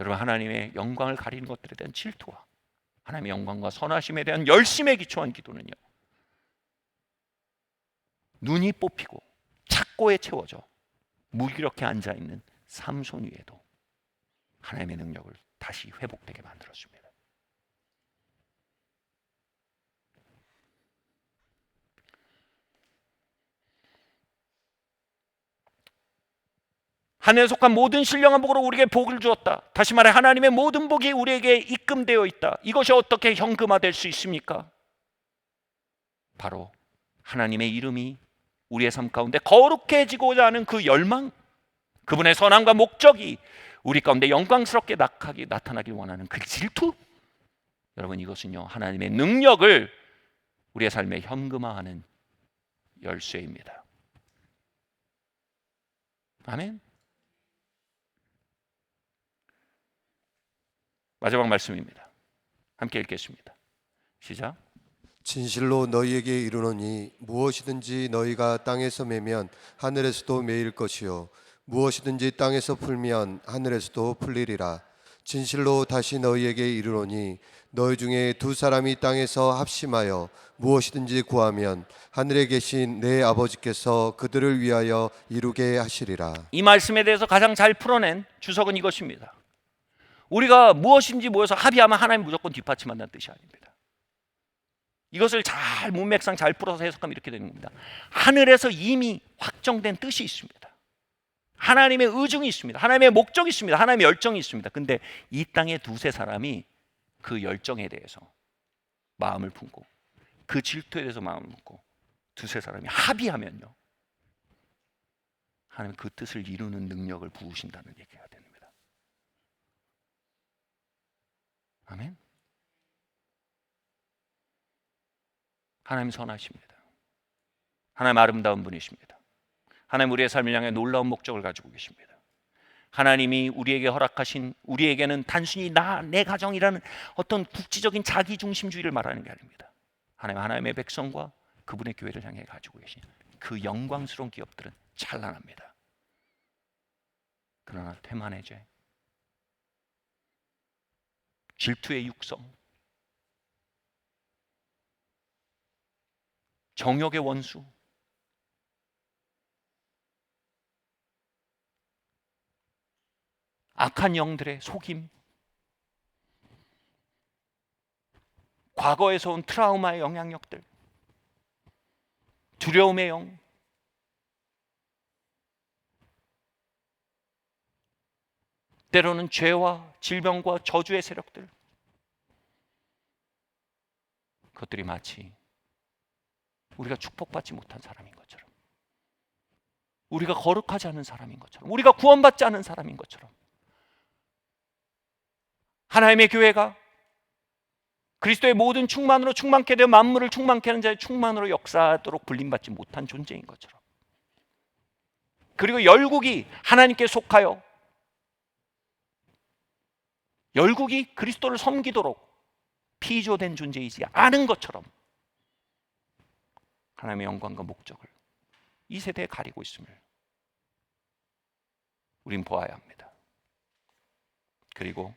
여러분, 하나님의 영광을 가리는 것들에 대한 질투와 하나님의 영광과 선하심에 대한 열심에 기초한 기도는요, 눈이 뽑히고 착고에 채워져 무기력해 앉아있는 삼손 위에도 하나님의 능력을 다시 회복되게 만들었습니다. 하늘에 속한 모든 신령한 복으로 우리에게 복을 주었다. 다시 말해 하나님의 모든 복이 우리에게 입금되어 있다. 이것이 어떻게 현금화될 수 있습니까? 바로 하나님의 이름이 우리의 삶 가운데 거룩해지고자 하는 그 열망, 그분의 선함과 목적이 우리 가운데 영광스럽게 나타나길 원하는 그 질투. 여러분, 이것은요, 하나님의 능력을 우리의 삶에 현금화하는 열쇠입니다. 아멘. 마지막 말씀입니다. 함께 읽겠습니다. 시작. 진실로 너희에게 이르노니 무엇이든지 너희가 땅에서 매면 하늘에서도 매일 것이요 무엇이든지 땅에서 풀면 하늘에서도 풀리리라. 진실로 다시 너희에게 이르노니 너희 중에 두 사람이 땅에서 합심하여 무엇이든지 구하면 하늘에 계신 내 아버지께서 그들을 위하여 이루게 하시리라. 이 말씀에 대해서 가장 잘 풀어낸 주석은 이것입니다. 우리가 무엇인지 모여서 합의하면 하나님 무조건 뒷받침한다는 뜻이 아닙니다. 이것을 잘 문맥상 잘 풀어서 해석하면 이렇게 되는 겁니다. 하늘에서 이미 확정된 뜻이 있습니다. 하나님의 의중이 있습니다. 하나님의 목적이 있습니다. 하나님의 열정이 있습니다. 근데 이 땅에 두세 사람이 그 열정에 대해서 마음을 품고 그 질투에 대해서 마음을 품고 두세 사람이 합의하면요, 하나님 그 뜻을 이루는 능력을 부으신다는 얘기가 됩니다. 아멘. 하나님 선하십니다. 하나님 아름다운 분이십니다. 하나님 우리의 삶을 향해 놀라운 목적을 가지고 계십니다. 하나님이 우리에게 허락하신, 우리에게는 단순히 내 가정이라는 어떤 국지적인 자기중심주의를 말하는 게 아닙니다. 하나님의 백성과 그분의 교회를 향해 가지고 계신 그 영광스러운 기업들은 찬란합니다. 그러나 태만의 죄, 질투의 육성, 정욕의 원수, 악한 영들의 속임, 과거에서 온 트라우마의 영향력들, 두려움의 영, 때로는 죄와 질병과 저주의 세력들, 그것들이 마치 우리가 축복받지 못한 사람인 것처럼, 우리가 거룩하지 않은 사람인 것처럼, 우리가 구원받지 않은 사람인 것처럼, 하나님의 교회가 그리스도의 모든 충만으로 충만케 되어 만물을 충만케 하는 자의 충만으로 역사하도록 불림받지 못한 존재인 것처럼, 그리고 열국이 하나님께 속하여 열국이 그리스도를 섬기도록 피조된 존재이지 않은 것처럼 하나님의 영광과 목적을 이 세대에 가리고 있음을 우린 보아야 합니다. 그리고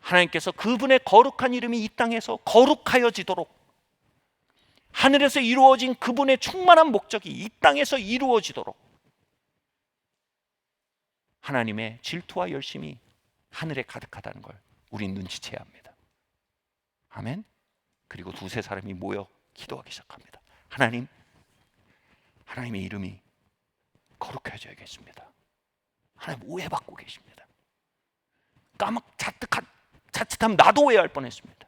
하나님께서 그분의 거룩한 이름이 이 땅에서 거룩하여지도록, 하늘에서 이루어진 그분의 충만한 목적이 이 땅에서 이루어지도록 하나님의 질투와 열심이 하늘에 가득하다는 걸 우린 눈치채야 합니다. 아멘. 그리고 두세 사람이 모여 기도하기 시작합니다. 하나님, 하나님의 이름이 거룩해져야겠습니다. 하나님 오해받고 계십니다. 자칫하면 나도 오해할 뻔했습니다.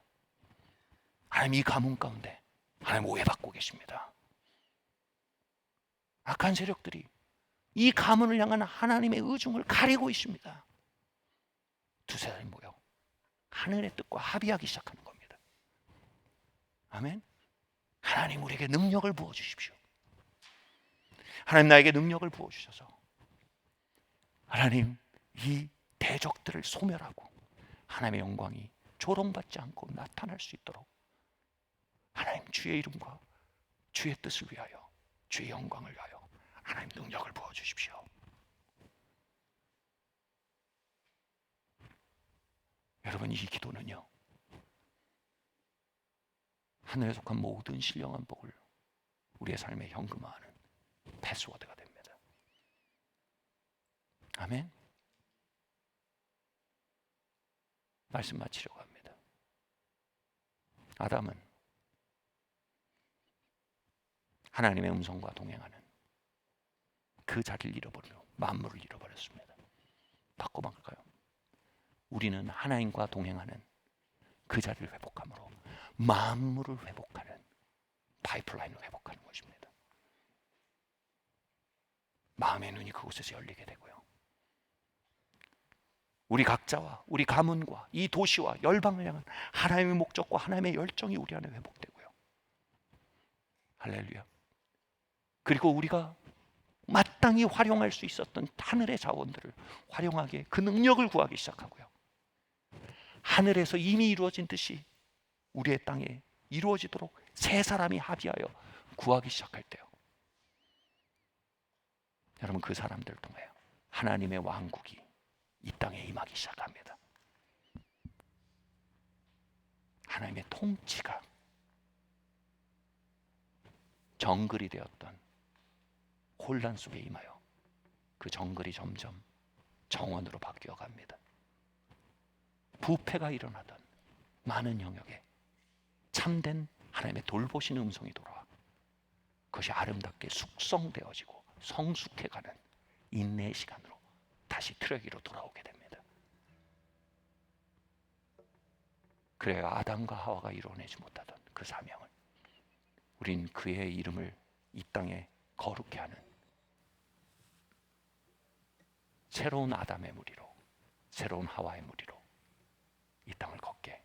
하나님 이 가문 가운데 하나님 오해받고 계십니다. 악한 세력들이 이 가문을 향한 하나님의 의중을 가리고 있습니다. 두세 사람이 모여 하늘의 뜻과 합의하기 시작하는 겁니다. 아멘. 하나님 우리에게 능력을 부어주십시오. 하나님 나에게 능력을 부어주셔서 하나님 이 대적들을 소멸하고 하나님의 영광이 조롱받지 않고 나타날 수 있도록 하나님 주의 이름과 주의 뜻을 위하여, 주의 영광을 위하여 하나님 능력을 부어주십시오. 여러분, 이 기도는요 하늘에 속한 모든 신령한 복을 우리의 삶에 현금화하는 패스워드가 됩니다. 아멘. 말씀 마치려고 합니다. 아담은 하나님의 음성과 동행하는 그 자리를 잃어버리고 만물을 잃어버렸습니다. 바꿔볼까요? 우리는 하나님과 동행하는 그 자리를 회복함으로 만물을 회복하는 파이프라인을 회복하는 것입니다. 마음의 눈이 그곳에서 열리게 되고요, 우리 각자와 우리 가문과 이 도시와 열방을 향한 하나님의 목적과 하나님의 열정이 우리 안에 회복되고요. 할렐루야. 그리고 우리가 마땅히 활용할 수 있었던 하늘의 자원들을 활용하게 그 능력을 구하기 시작하고요, 하늘에서 이미 이루어진 뜻이 우리의 땅에 이루어지도록 세 사람이 합의하여 구하기 시작할 때요, 여러분 그 사람들을 통하여 하나님의 왕국이 이 땅에 임하기 시작합니다. 하나님의 통치가 정글이 되었던 혼란 속에 임하여 그 정글이 점점 정원으로 바뀌어 갑니다. 부패가 일어나던 많은 영역에 참된 하나님의 돌보시는 음성이 돌아와 그것이 아름답게 숙성되어지고 성숙해가는 인내의 시간으로 다시 트랙으로 돌아오게 됩니다. 그래야 아담과 하와가 이루어내지 못하던 그 사명을 우린 그의 이름을 이 땅에 거룩해 하는 새로운 아담의 무리로, 새로운 하와의 무리로 이 땅을 걷게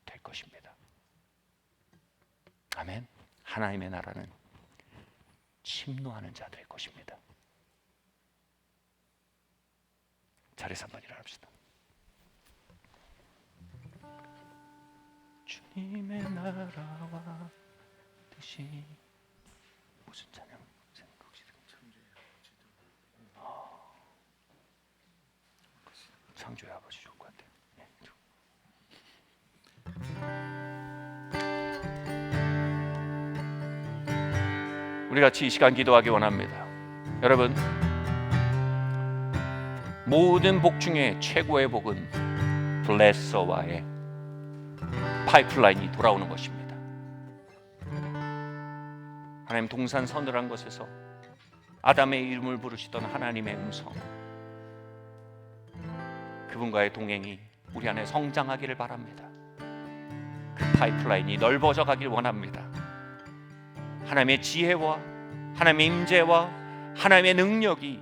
될 것입니다. 아멘. 하나님의 나라는 침노하는 자들의 것입니다. 자리에서 한번 일어납시다. 주님의 나라와 뜻이 무슨 찬양? 창조의 아버지 좋을 것 같아요. 우리 같이 이 시간 기도하기 원합니다. 여러분, 모든 복 중에 최고의 복은 블레서와의 파이프라인이 돌아오는 것입니다. 하나님 동산 서늘한 곳에서 아담의 이름을 부르시던 하나님의 음성, 그분과의 동행이 우리 안에 성장하기를 바랍니다. 그 파이프라인이 넓어져 가길 원합니다. 하나님의 지혜와 하나님의 임재와 하나님의 능력이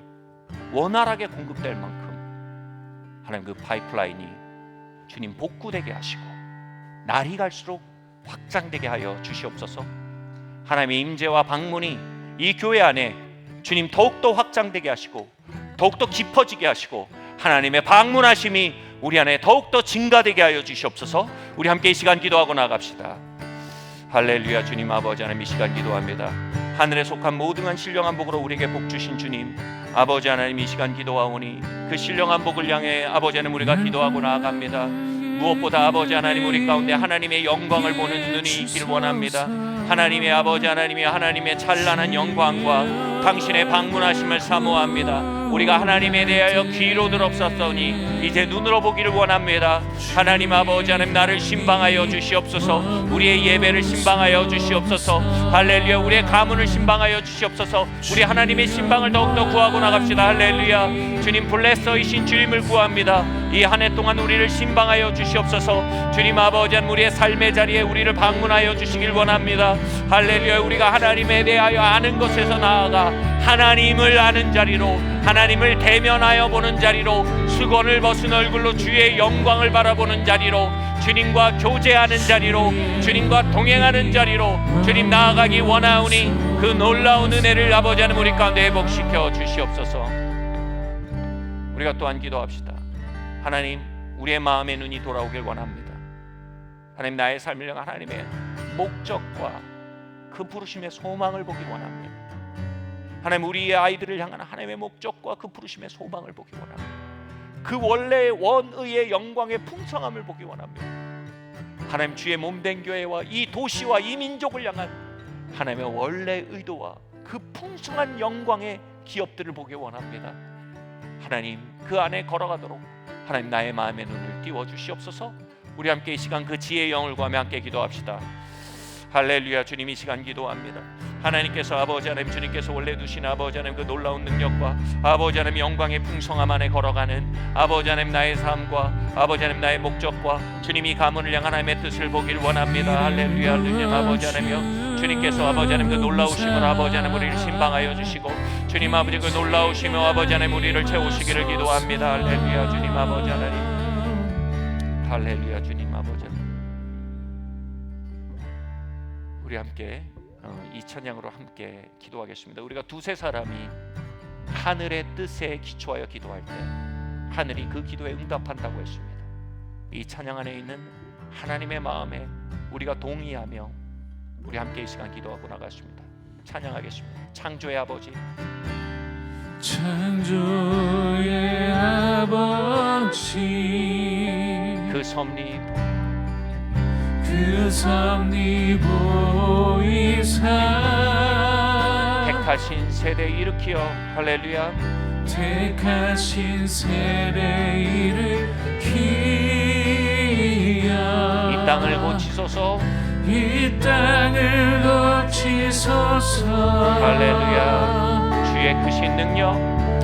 원활하게 공급될 만큼 하나님 그 파이프라인이 주님 복구되게 하시고 날이 갈수록 확장되게 하여 주시옵소서. 하나님의 임재와 방문이 이 교회 안에 주님 더욱더 확장되게 하시고 더욱더 깊어지게 하시고 하나님의 방문하심이 우리 안에 더욱더 증가되게 하여 주시옵소서. 우리 함께 이 시간 기도하고 나갑시다. 할렐루야. 주님 아버지 하나님, 이 시간 기도합니다. 하늘에 속한 모든 신령한 복으로 우리에게 복 주신 주님 아버지 하나님, 이 시간 기도하오니 그 신령한 복을 향해 아버지 하나님 우리가 기도하고 나아갑니다. 무엇보다 아버지 하나님, 우리 가운데 하나님의 영광을 보는 눈이 있기를 원합니다. 하나님의 아버지 하나님이 하나님의 찬란한 영광과 당신의 방문하심을 사모합니다. 우리가 하나님에 대하여 귀로 들었었으니 이제 눈으로 보기를 원합니다. 하나님 아버지 하나님, 나를 신방하여 주시옵소서. 우리의 예배를 신방하여 주시옵소서. 할렐루야. 우리의 가문을 신방하여 주시옵소서. 우리 하나님의 신방을 더욱더 구하고 나갑시다. 할렐루야. 주님 블레서이신 주님을 구합니다. 이 한 해 동안 우리를 신방하여 주시옵소서. 주님 아버지 하나님, 우리의 삶의 자리에 우리를 방문하여 주시길 원합니다. 할렐루야. 우리가 하나님에 대하여 아는 것에서 나아가 하나님을 아는 자리로, 하나님을 대면하여 보는 자리로, 수건을 벗은 얼굴로 주의 영광을 바라보는 자리로, 주님과 교제하는 자리로, 주님과 동행하는 자리로 주님 나아가기 원하오니 그 놀라운 은혜를 아버지 하나님 우리 가운데 회복시켜 주시옵소서. 우리가 또한 기도합시다. 하나님, 우리의 마음의 눈이 돌아오길 원합니다. 하나님, 나의 삶을 향한 하나님의 목적과 그 부르심의 소망을 보기 원합니다. 하나님, 우리의 아이들을 향한 하나님의 목적과 그 부르심의 소망을 보기 원합니다. 그 원래의 원의의 영광의 풍성함을 보기 원합니다. 하나님, 주의 몸된 교회와 이 도시와 이 민족을 향한 하나님의 원래 의도와 그 풍성한 영광의 기업들을 보기 원합니다. 하나님, 그 안에 걸어가도록 하나님 나의 마음의 눈을 띄워주시옵소서. 우리 함께 이 시간 그 지혜의 영을 구하며 함께 기도합시다. 할렐루야. 주님, 이 시간 기도합니다. 하나님께서 아버지 하나님, 주님께서 원래 두신 아버지 하나님 그 놀라운 능력과 아버지 하나님 영광의 풍성함 안에 걸어가는 아버지 하나님 나의 삶과 아버지 하나님 나의 목적과 주님이 가문을 향한 하나님의 뜻을 보길 원합니다. 할렐루야. 할렐루야. 아버지 하나님이여, 주님께서 아버지 하나님 그 놀라우심을 아버지 하나님 우리를 신방하여 주시고 주님 아버지 그 놀라우심을 아버지 하나님 우리를 채우시기를 기도합니다. 할렐루야. 주님 아버지 하나님, 할렐루야. 주님 아버지 하나님, 우리 함께 이 찬양으로 함께 기도하겠습니다. 우리가 두세 사람이 하늘의 뜻에 기초하여 기도할 때 하늘이 그 기도에 응답한다고 했습니다. 이 찬양 안에 있는 하나님의 마음에 우리가 동의하며 우리 함께 이 시간 기도하고 나갔습니다. 찬양하겠습니다. 창조의 아버지, 창조의 아버지, 그 섭리 보이사 택하신 세대 일으키어 할렐루야. 택하신 세대 일으키어 이 땅을 고치소서. 이 땅을 고치소서. 할렐루야. 주의 크신 능력,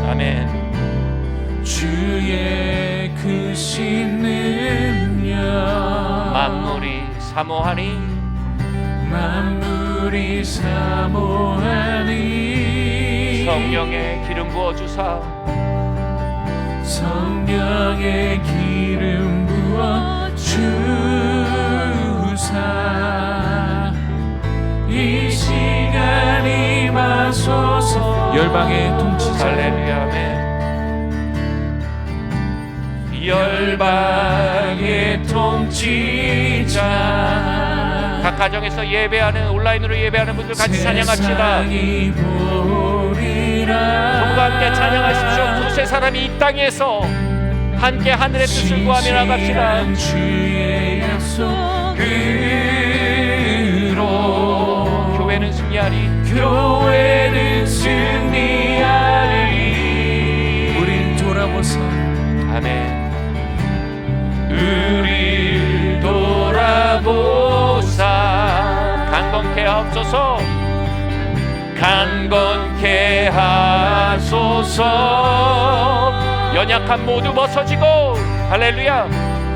아멘. 주의 크신 능력 만물이 사모하니, 만물이 사모하니 성령의 기름 부어 주사, 성령의 기름 부어 주사 이 시간 임하소서. 열방의 통치자 할렐루야. 아멘. 열방의 통치자. 각 가정에서 예배하는, 온라인으로 예배하는 분들 같이 찬양합시다. 세상이 보리라. 누가 함께 찬양하십시오. 두세 사람이 이 땅에서 함께 하늘의 뜻을 구하며 나갑시다. 주의 약속으로 교회는 승리하리. 교회는 승리하리. 우린 돌아보사. 아멘. 우릴 돌아보사. 강건케 하옵소서. 강건케 하소서. 연약한 모두 벗어지고, 할렐루야.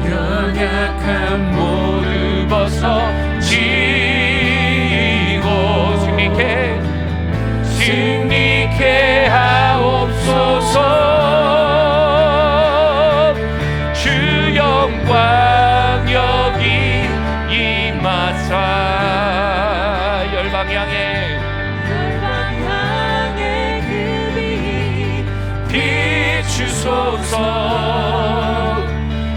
연약한 모두 벗어지고 승리케 하옵소서. 주 영광 여기 임하사. 열방 향해 비추소서.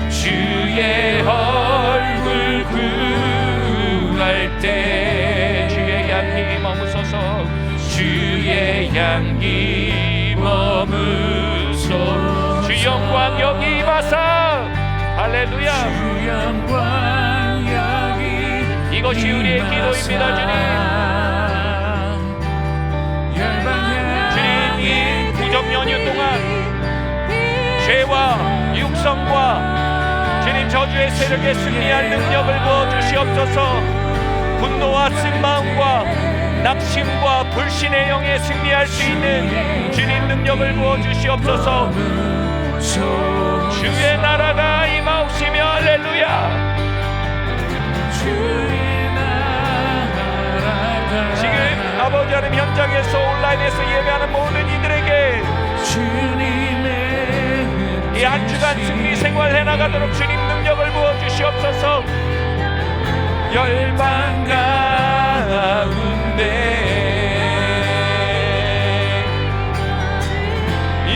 주의 얼굴 구할 때 주의 향기 머무소서. 주의 향기 머무소서. 주 영광 여기 임하사. 할렐루야. 주 영광 여기 이것이 우리의 기도입니다. 주님, 이 구정 연휴 동안 죄와 육성과 주님 저주의 세력에 승리할 능력을 부어주시옵소서. 분노와 쓴마음과 낙심과 불신의 영에 승리할 수 있는 주님 능력을 부어주시옵소서. 주의 나라가 임하옵시며. 할렐루야. 지금 아버지 하나님 현장에서 온라인에서 예배하는 모든 이들에게 이 한 주간 승리 생활 해나가도록 주님 능력을 부어주시옵소서. 열방 가운데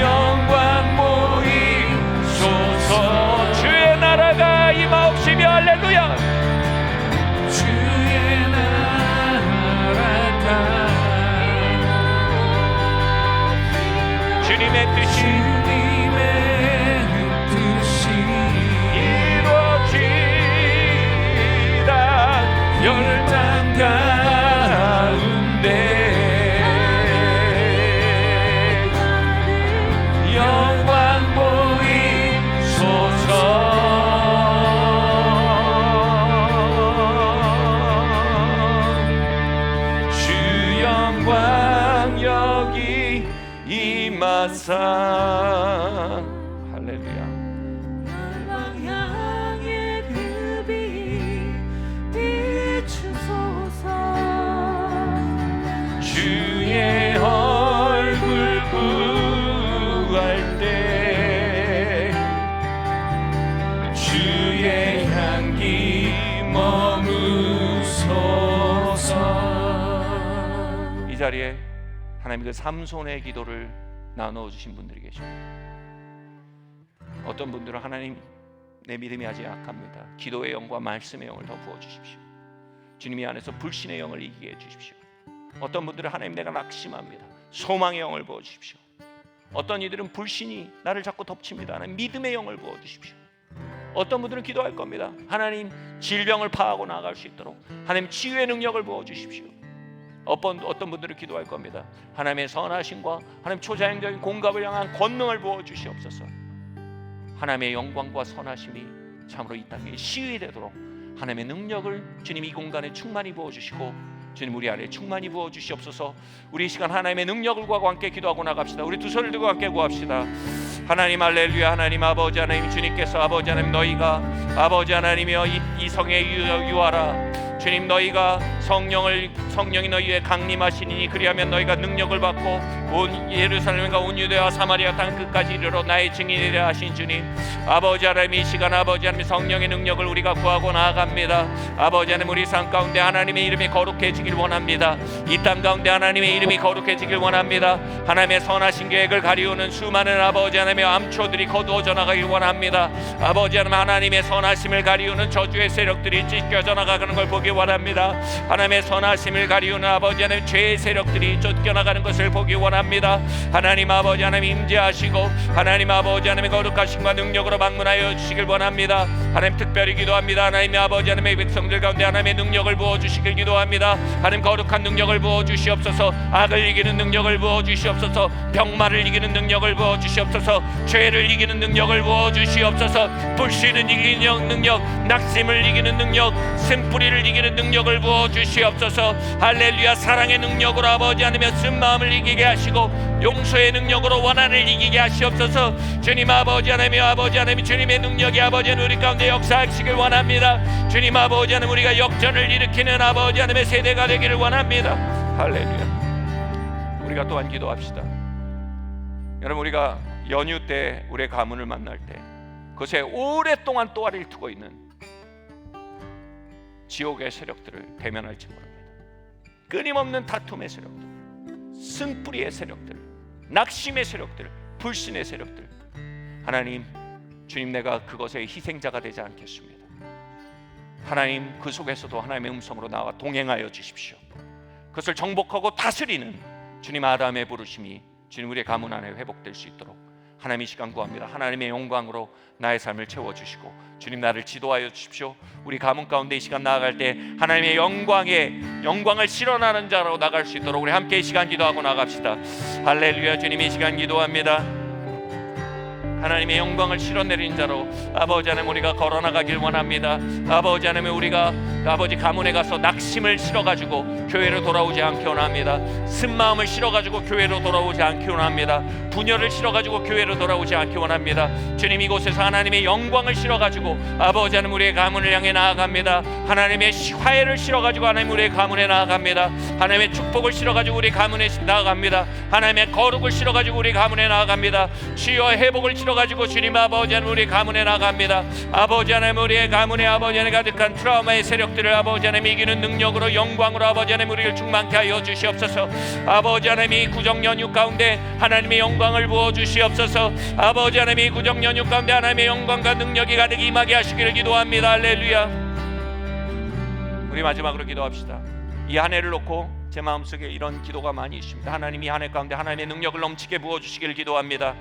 영광 모이소서. 주의 나라가 임하옵시며. 할렐루야. 주의 나라가 주님의 뜻이 이루어지라. 열방 가운데 영광 보이소서. 주 영광 여기 임하사. 할렐루야. 주의 얼굴 구할 때 주의 향기 머무소서. 이 자리에 하나님 그 삼손의 기도를 나누어 주신 분들이 계십니다. 어떤 분들은 하나님 내 믿음이 아직 약합니다. 기도의 영과 말씀의 영을 더 부어주십시오. 주님이 안에서 불신의 영을 이기게 해주십시오. 어떤 분들은 하나님 내가 낙심합니다. 소망의 영을 부어주십시오. 어떤 이들은 불신이 나를 자꾸 덮칩니다. 하나님 믿음의 영을 부어주십시오. 어떤 분들은 기도할 겁니다. 하나님 질병을 파하고 나아갈 수 있도록 하나님 치유의 능력을 부어주십시오. 어떤 분들은 기도할 겁니다. 하나님의 선하심과 하나님 초자연적인 공급을 향한 권능을 부어주시옵소서. 하나님의 영광과 선하심이 참으로 이 땅에 시위되도록 하나님의 능력을 주님 이 공간에 충만히 부어주시고 주님 우리 안에 충만히 부어주시옵소서. 우리 이 시간 하나님의 능력을 구하고 함께 기도하고 나갑시다. 우리 두 손을 들고 함께 구합시다. 하나님 할렐루야. 하나님 아버지 하나님 주님께서 아버지 하나님 너희가 아버지 하나님이여 이 성에 유하라. 주님 너희가 성령이 너희에 강림하시니 그리하면 너희가 능력을 받고 온 예루살렘과 온 유대와 사마리아 땅 끝까지 이르러 나의 증인이 되라 하신 주님, 아버지 하나님, 이 시간 아버지 하나님 성령의 능력을 우리가 구하고 나아갑니다. 아버지 하나님, 우리 삶 가운데 하나님의 이름이 거룩해지길 원합니다. 이 땅 가운데 하나님의 이름이 거룩해지길 원합니다. 하나님의 선하신 계획을 가리우는 수많은 아버지 하나님의 암초들이 거두어져 나가길 원합니다. 아버지 하나님, 하나님의 선하심을 가리우는 저주의 세력들이 찢겨져 나가는 걸 보기 원합니다. 하나님의 선하심을 가리우는 아버지 하나님 죄의 세력들이 쫓겨나가는 것을 보기 원합니다. 하나님 아버지 하나님 임재하시고 하나님 아버지 하나님의 거룩하심과 능력으로 방문하여 주시길 원합니다. 하나님 특별히 기도합니다. 하나님의 아버지 하나님의 백성들 가운데 하나님의 능력을 부어주시길 기도합니다. 하나님 거룩한 능력을 부어주시옵소서. 악을 이기는 능력을 부어주시옵소서. 병마를 이기는 능력을 부어주시옵소서. 죄를 이기는 능력을 부어주시옵소서. 불신을 이기는 능력, 낙심을 이기는 능력, 쓴뿌리를 이기는 능력을 부어주시옵소서. 할렐루야. 사랑의 능력으로 아버지 하나님의 쓴마음을 이기게 하시고 용서의 능력으로 원한을 이기게 하시옵소서. 주님 아버지 하나님, 아버지 하나님 주님의 능력이 아버지 하나님 우리 가운데 역사하시길 원합니다. 주님 아버지 하나님, 우리가 역전을 일으키는 아버지 하나님의 세대가 되기를 원합니다. 할렐루야. 우리가 또한 기도합시다. 여러분, 우리가 연휴 때 우리의 가문을 만날 때 그것에 오랫동안 또아리를 두고 있는 지옥의 세력들을 대면할지 모릅니다. 끊임없는 다툼의 세력들, 쓴뿌리의 세력들, 낙심의 세력들, 불신의 세력들, 하나님, 주님, 내가 그것의 희생자가 되지 않겠습니다. 하나님, 그 속에서도 하나님의 음성으로 나와 동행하여 주십시오. 그것을 정복하고 다스리는 주님 아담의 부르심이 주님 우리의 가문 안에 회복될 수 있도록 하나님 이 시간 구합니다. 하나님의 영광으로 나의 삶을 채워주시고 주님 나를 지도하여 주십시오. 우리 가문 가운데 이 시간 나아갈 때 하나님의 영광을 실현하는 자로 나갈 수 있도록 우리 함께 이 시간 기도하고 나갑시다. 할렐루야. 주님, 이 시간 기도합니다. 하나님의 영광을 실어내린 자로 아버지 하나님 우리가 걸어나가길 원합니다. 아버지 하나님, 우리가 아버지 가문에 가서 낙심을 실어가지고 교회로 돌아오지 않기 원합니다. 쓴마음을 실어가지고 교회로 돌아오지 않기 원합니다. 분열을 실어가지고 교회로 돌아오지 않기 원합니다. 주님, 이곳에서 하나님의 영광을 실어가지고 아버지 하나님 우리의 가문을 향해 나아갑니다. 하나님의 화해를 실어가지고 하나님 우리의 가문에 나아갑니다. 하나님의 축복을 실어가지고 우리 가문에 나아갑니다. 하나님의 거룩을 실어가지고 우리 가문에 나아갑니다. 치유와 회복을 실어가지고 주님 아버지 하나님 우리 가문에 나아갑니다. 아버지 하나님, 우리의 가문에 아버지 하나님 가득한 트라우마의 세력들을 아버지 하나님 이기는 능력으로, 영광으로 아버지 하나님 우리를 충만케 하여 주시옵소서. 아버지 하나님, 이 구정 연휴 가운데 하나님의 영광을 부어 주시옵소서. 아버지 하나님, 이 구정 연휴 가운데 하나님의 영광과 능력이 가득 임하게 하시기를 기도합니다. 할렐루야. 우리 마지막으로 기도합시다. 이 한 해를 놓고 제 마음속에 이런 기도가 많이 있습니다. 하나님, 이 한 해 가운데 하나님의 능력을 넘치게 부어 주시기를 기도합니다.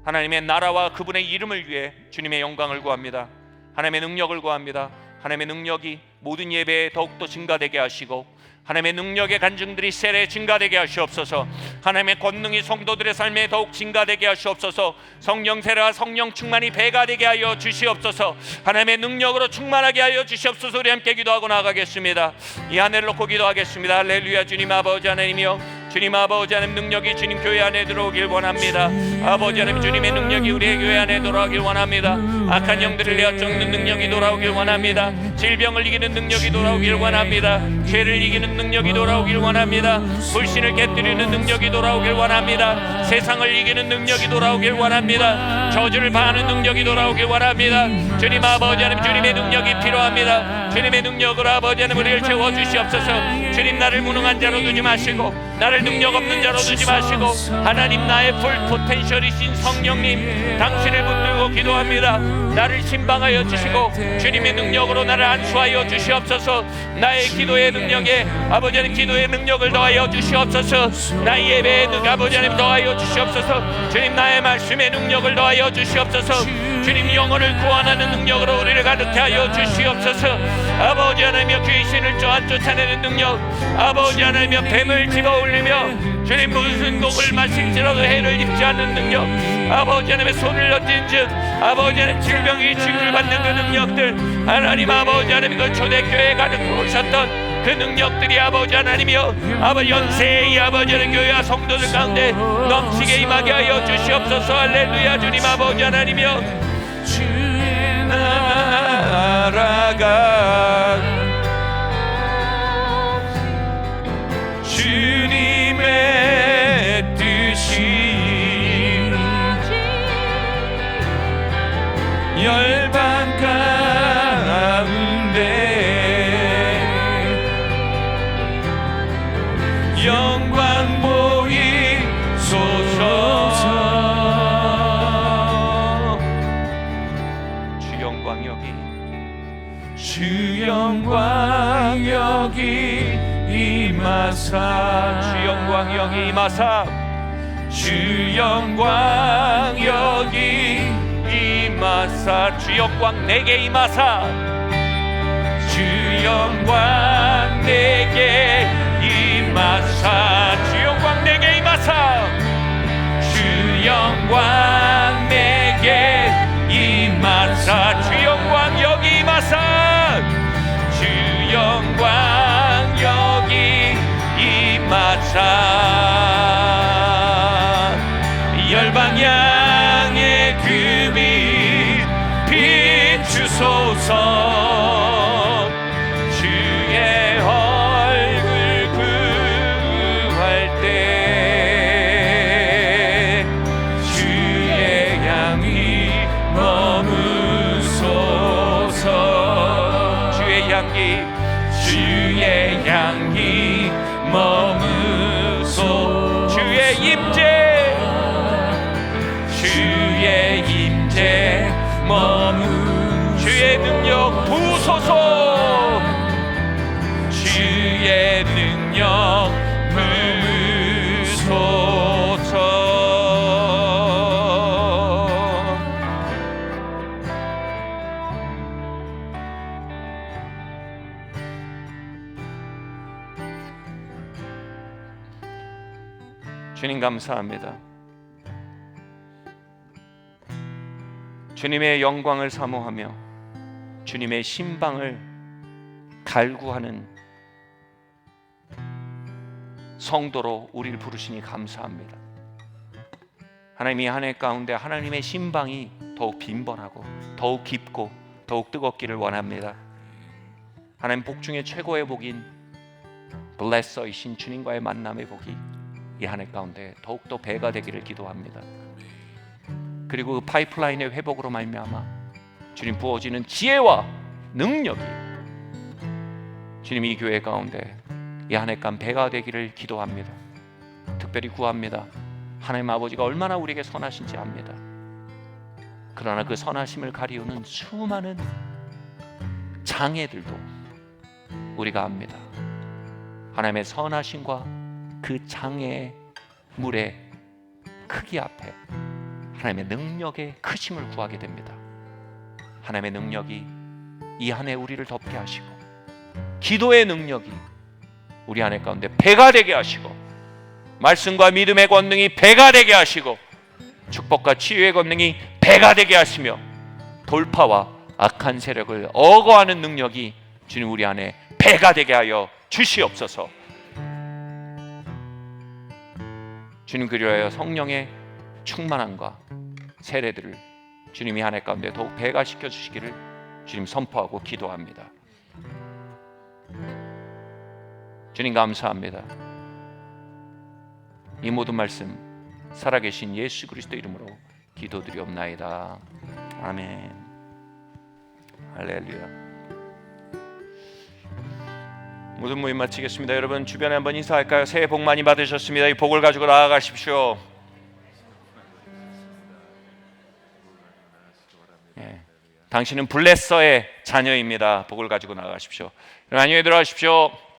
하나님의 나라와 그분의 이름을 위해 주님의 영광을 구합니다. 하나님의 능력을 구합니다. 하나님의 능력이 모든 예배에 더욱더 증가되게 하시고 하나님의 능력의 간증들이 세례 증가되게 하시옵소서. 하나님의 권능이 성도들의 삶에 더욱 증가되게 하시옵소서. 성령 세례와 성령 충만이 배가 되게 하여 주시옵소서. 하나님의 능력으로 충만하게 하여 주시옵소서. 우리 함께 기도하고 나가겠습니다. 이 한 해를 놓고 기도하겠습니다. 할렐루야. 주님 아버지 하나님이여, 주님 아버지 하나님 능력이 주님 교회 안에 들어오길 원합니다. 아버지 하나님, 주님의 능력이 우리의 교회 안에 돌아오길 원합니다. 악한 영들을 내어 쫓는 능력이 돌아오길 원합니다. 질병을 이기는 능력이 돌아오길 원합니다. 죄를 이기는 능력이 돌아오길 원합니다. 불신을 깨뜨리는 능력이 돌아오길 원합니다. 세상을 이기는 능력이 돌아오길 원합니다. 저주를 파하는 능력이 돌아오길 원합니다. 주님 아버지 하나님, 주님의 능력이 필요합니다. 주님의 능력으로 아버지 하나님 우리를 채워주시옵소서. 주님, 나를 무능한 자로 두지 마시고 나를 능력 없는 자로 두지 마시고 하나님, 나의 풀 포텐셜이신 성령님, 당신을 붙들고 기도합니다. 나를 신방하여 주시고 주님의 능력으로 나를 안수하여 주시옵소서. 나의 기도의 능력에 아버지 하나님 기도의 능력을 더하여 주시옵소서. 나의 예배의 아버지 하나님 더하여 주시옵소서. 주님, 나의 말씀의 능력을 더하여 주시옵소서. 주님, 영혼을 구원하는 능력으로 우리를 가득해 하여 주시옵소서. 아버지 하나님여, 귀신을 쫓아내는 능력, 아버지 하나님여, 뱀을 집어올리며 주님 무슨 독을 마실지라도 해를 입지 않는 능력, 아버지 하나님의 손을 얻은 즉 아버지 하나님 질병이 치유를 받는 그 능력들, 하나님 아버지 하나님 그 초대교회에 가득 오셨던 그 능력들이 아버지 하나님이여, 아버지 연세의 아버지 하나님 교회와 성도들 가운데 넘치게 임하게 하여 주시옵소서. 할렐루야. 주님 아버지 하나님이여, 주의 나라가 주님의 주 영광 여기 임하사 주 영광 여기 임하사 주 영광 여기 임하사 주 영광 내게 임하사 주 영광 내게 임하사 주 영광 내게 임하사 주 영광 내게 임하사 주 영광 여기 임하사 주 영광 여기 임하사 열방향의 그 빛 비추소서 주의 얼굴 구할 때 주의 향기 머무소서 주의 향기 머무소 주의 임재 머무 주의 능력 부소서 주의 능력 부소서 주님 감사합니다. 주님의 영광을 사모하며 주님의 신방을 갈구하는 성도로 우리를 부르시니 감사합니다. 하나님이 한 해 가운데 하나님의 신방이 더욱 빈번하고 더욱 깊고 더욱 뜨겁기를 원합니다. 하나님 복 중에 최고의 복인 블레서이신 주님과의 만남의 복이 이 한 해 가운데 더욱더 배가 되기를 기도합니다. 그리고 그 파이프라인의 회복으로 말미암아 주님 부어지는 지혜와 능력이 주님 이 교회 가운데 이 한 해간 배가 되기를 기도합니다. 특별히 구합니다. 하나님 아버지가 얼마나 우리에게 선하신지 압니다. 그러나 그 선하심을 가리우는 수많은 장애들도 우리가 압니다. 하나님의 선하심과 그 장애의 물의 크기 앞에 하나님의 능력의 크심을 구하게 됩니다. 하나님의 능력이 이 한 해 우리를 덮게 하시고 기도의 능력이 우리 안에 가운데 배가 되게 하시고 말씀과 믿음의 권능이 배가 되게 하시고 축복과 치유의 권능이 배가 되게 하시며 돌파와 악한 세력을 억어하는 능력이 주님 우리 안에 배가 되게 하여 주시옵소서. 주님 그리하여 성령의 충만함과 세례들을 주님이 한 해 가운데 더욱 배가 시켜 주시기를 주님 선포하고 기도합니다. 주님 감사합니다. 이 모든 말씀 살아계신 예수 그리스도 이름으로 기도드리옵나이다. 아멘. 할렐루야. 모든 모임 마치겠습니다. 여러분 주변에 한번 인사할까요? 새해 복 많이 받으셨습니다. 이 복을 가지고 나아가십시오. 당신은 블레서의 자녀입니다. 복을 가지고 나가십시오. 안녕히 들어가십시오.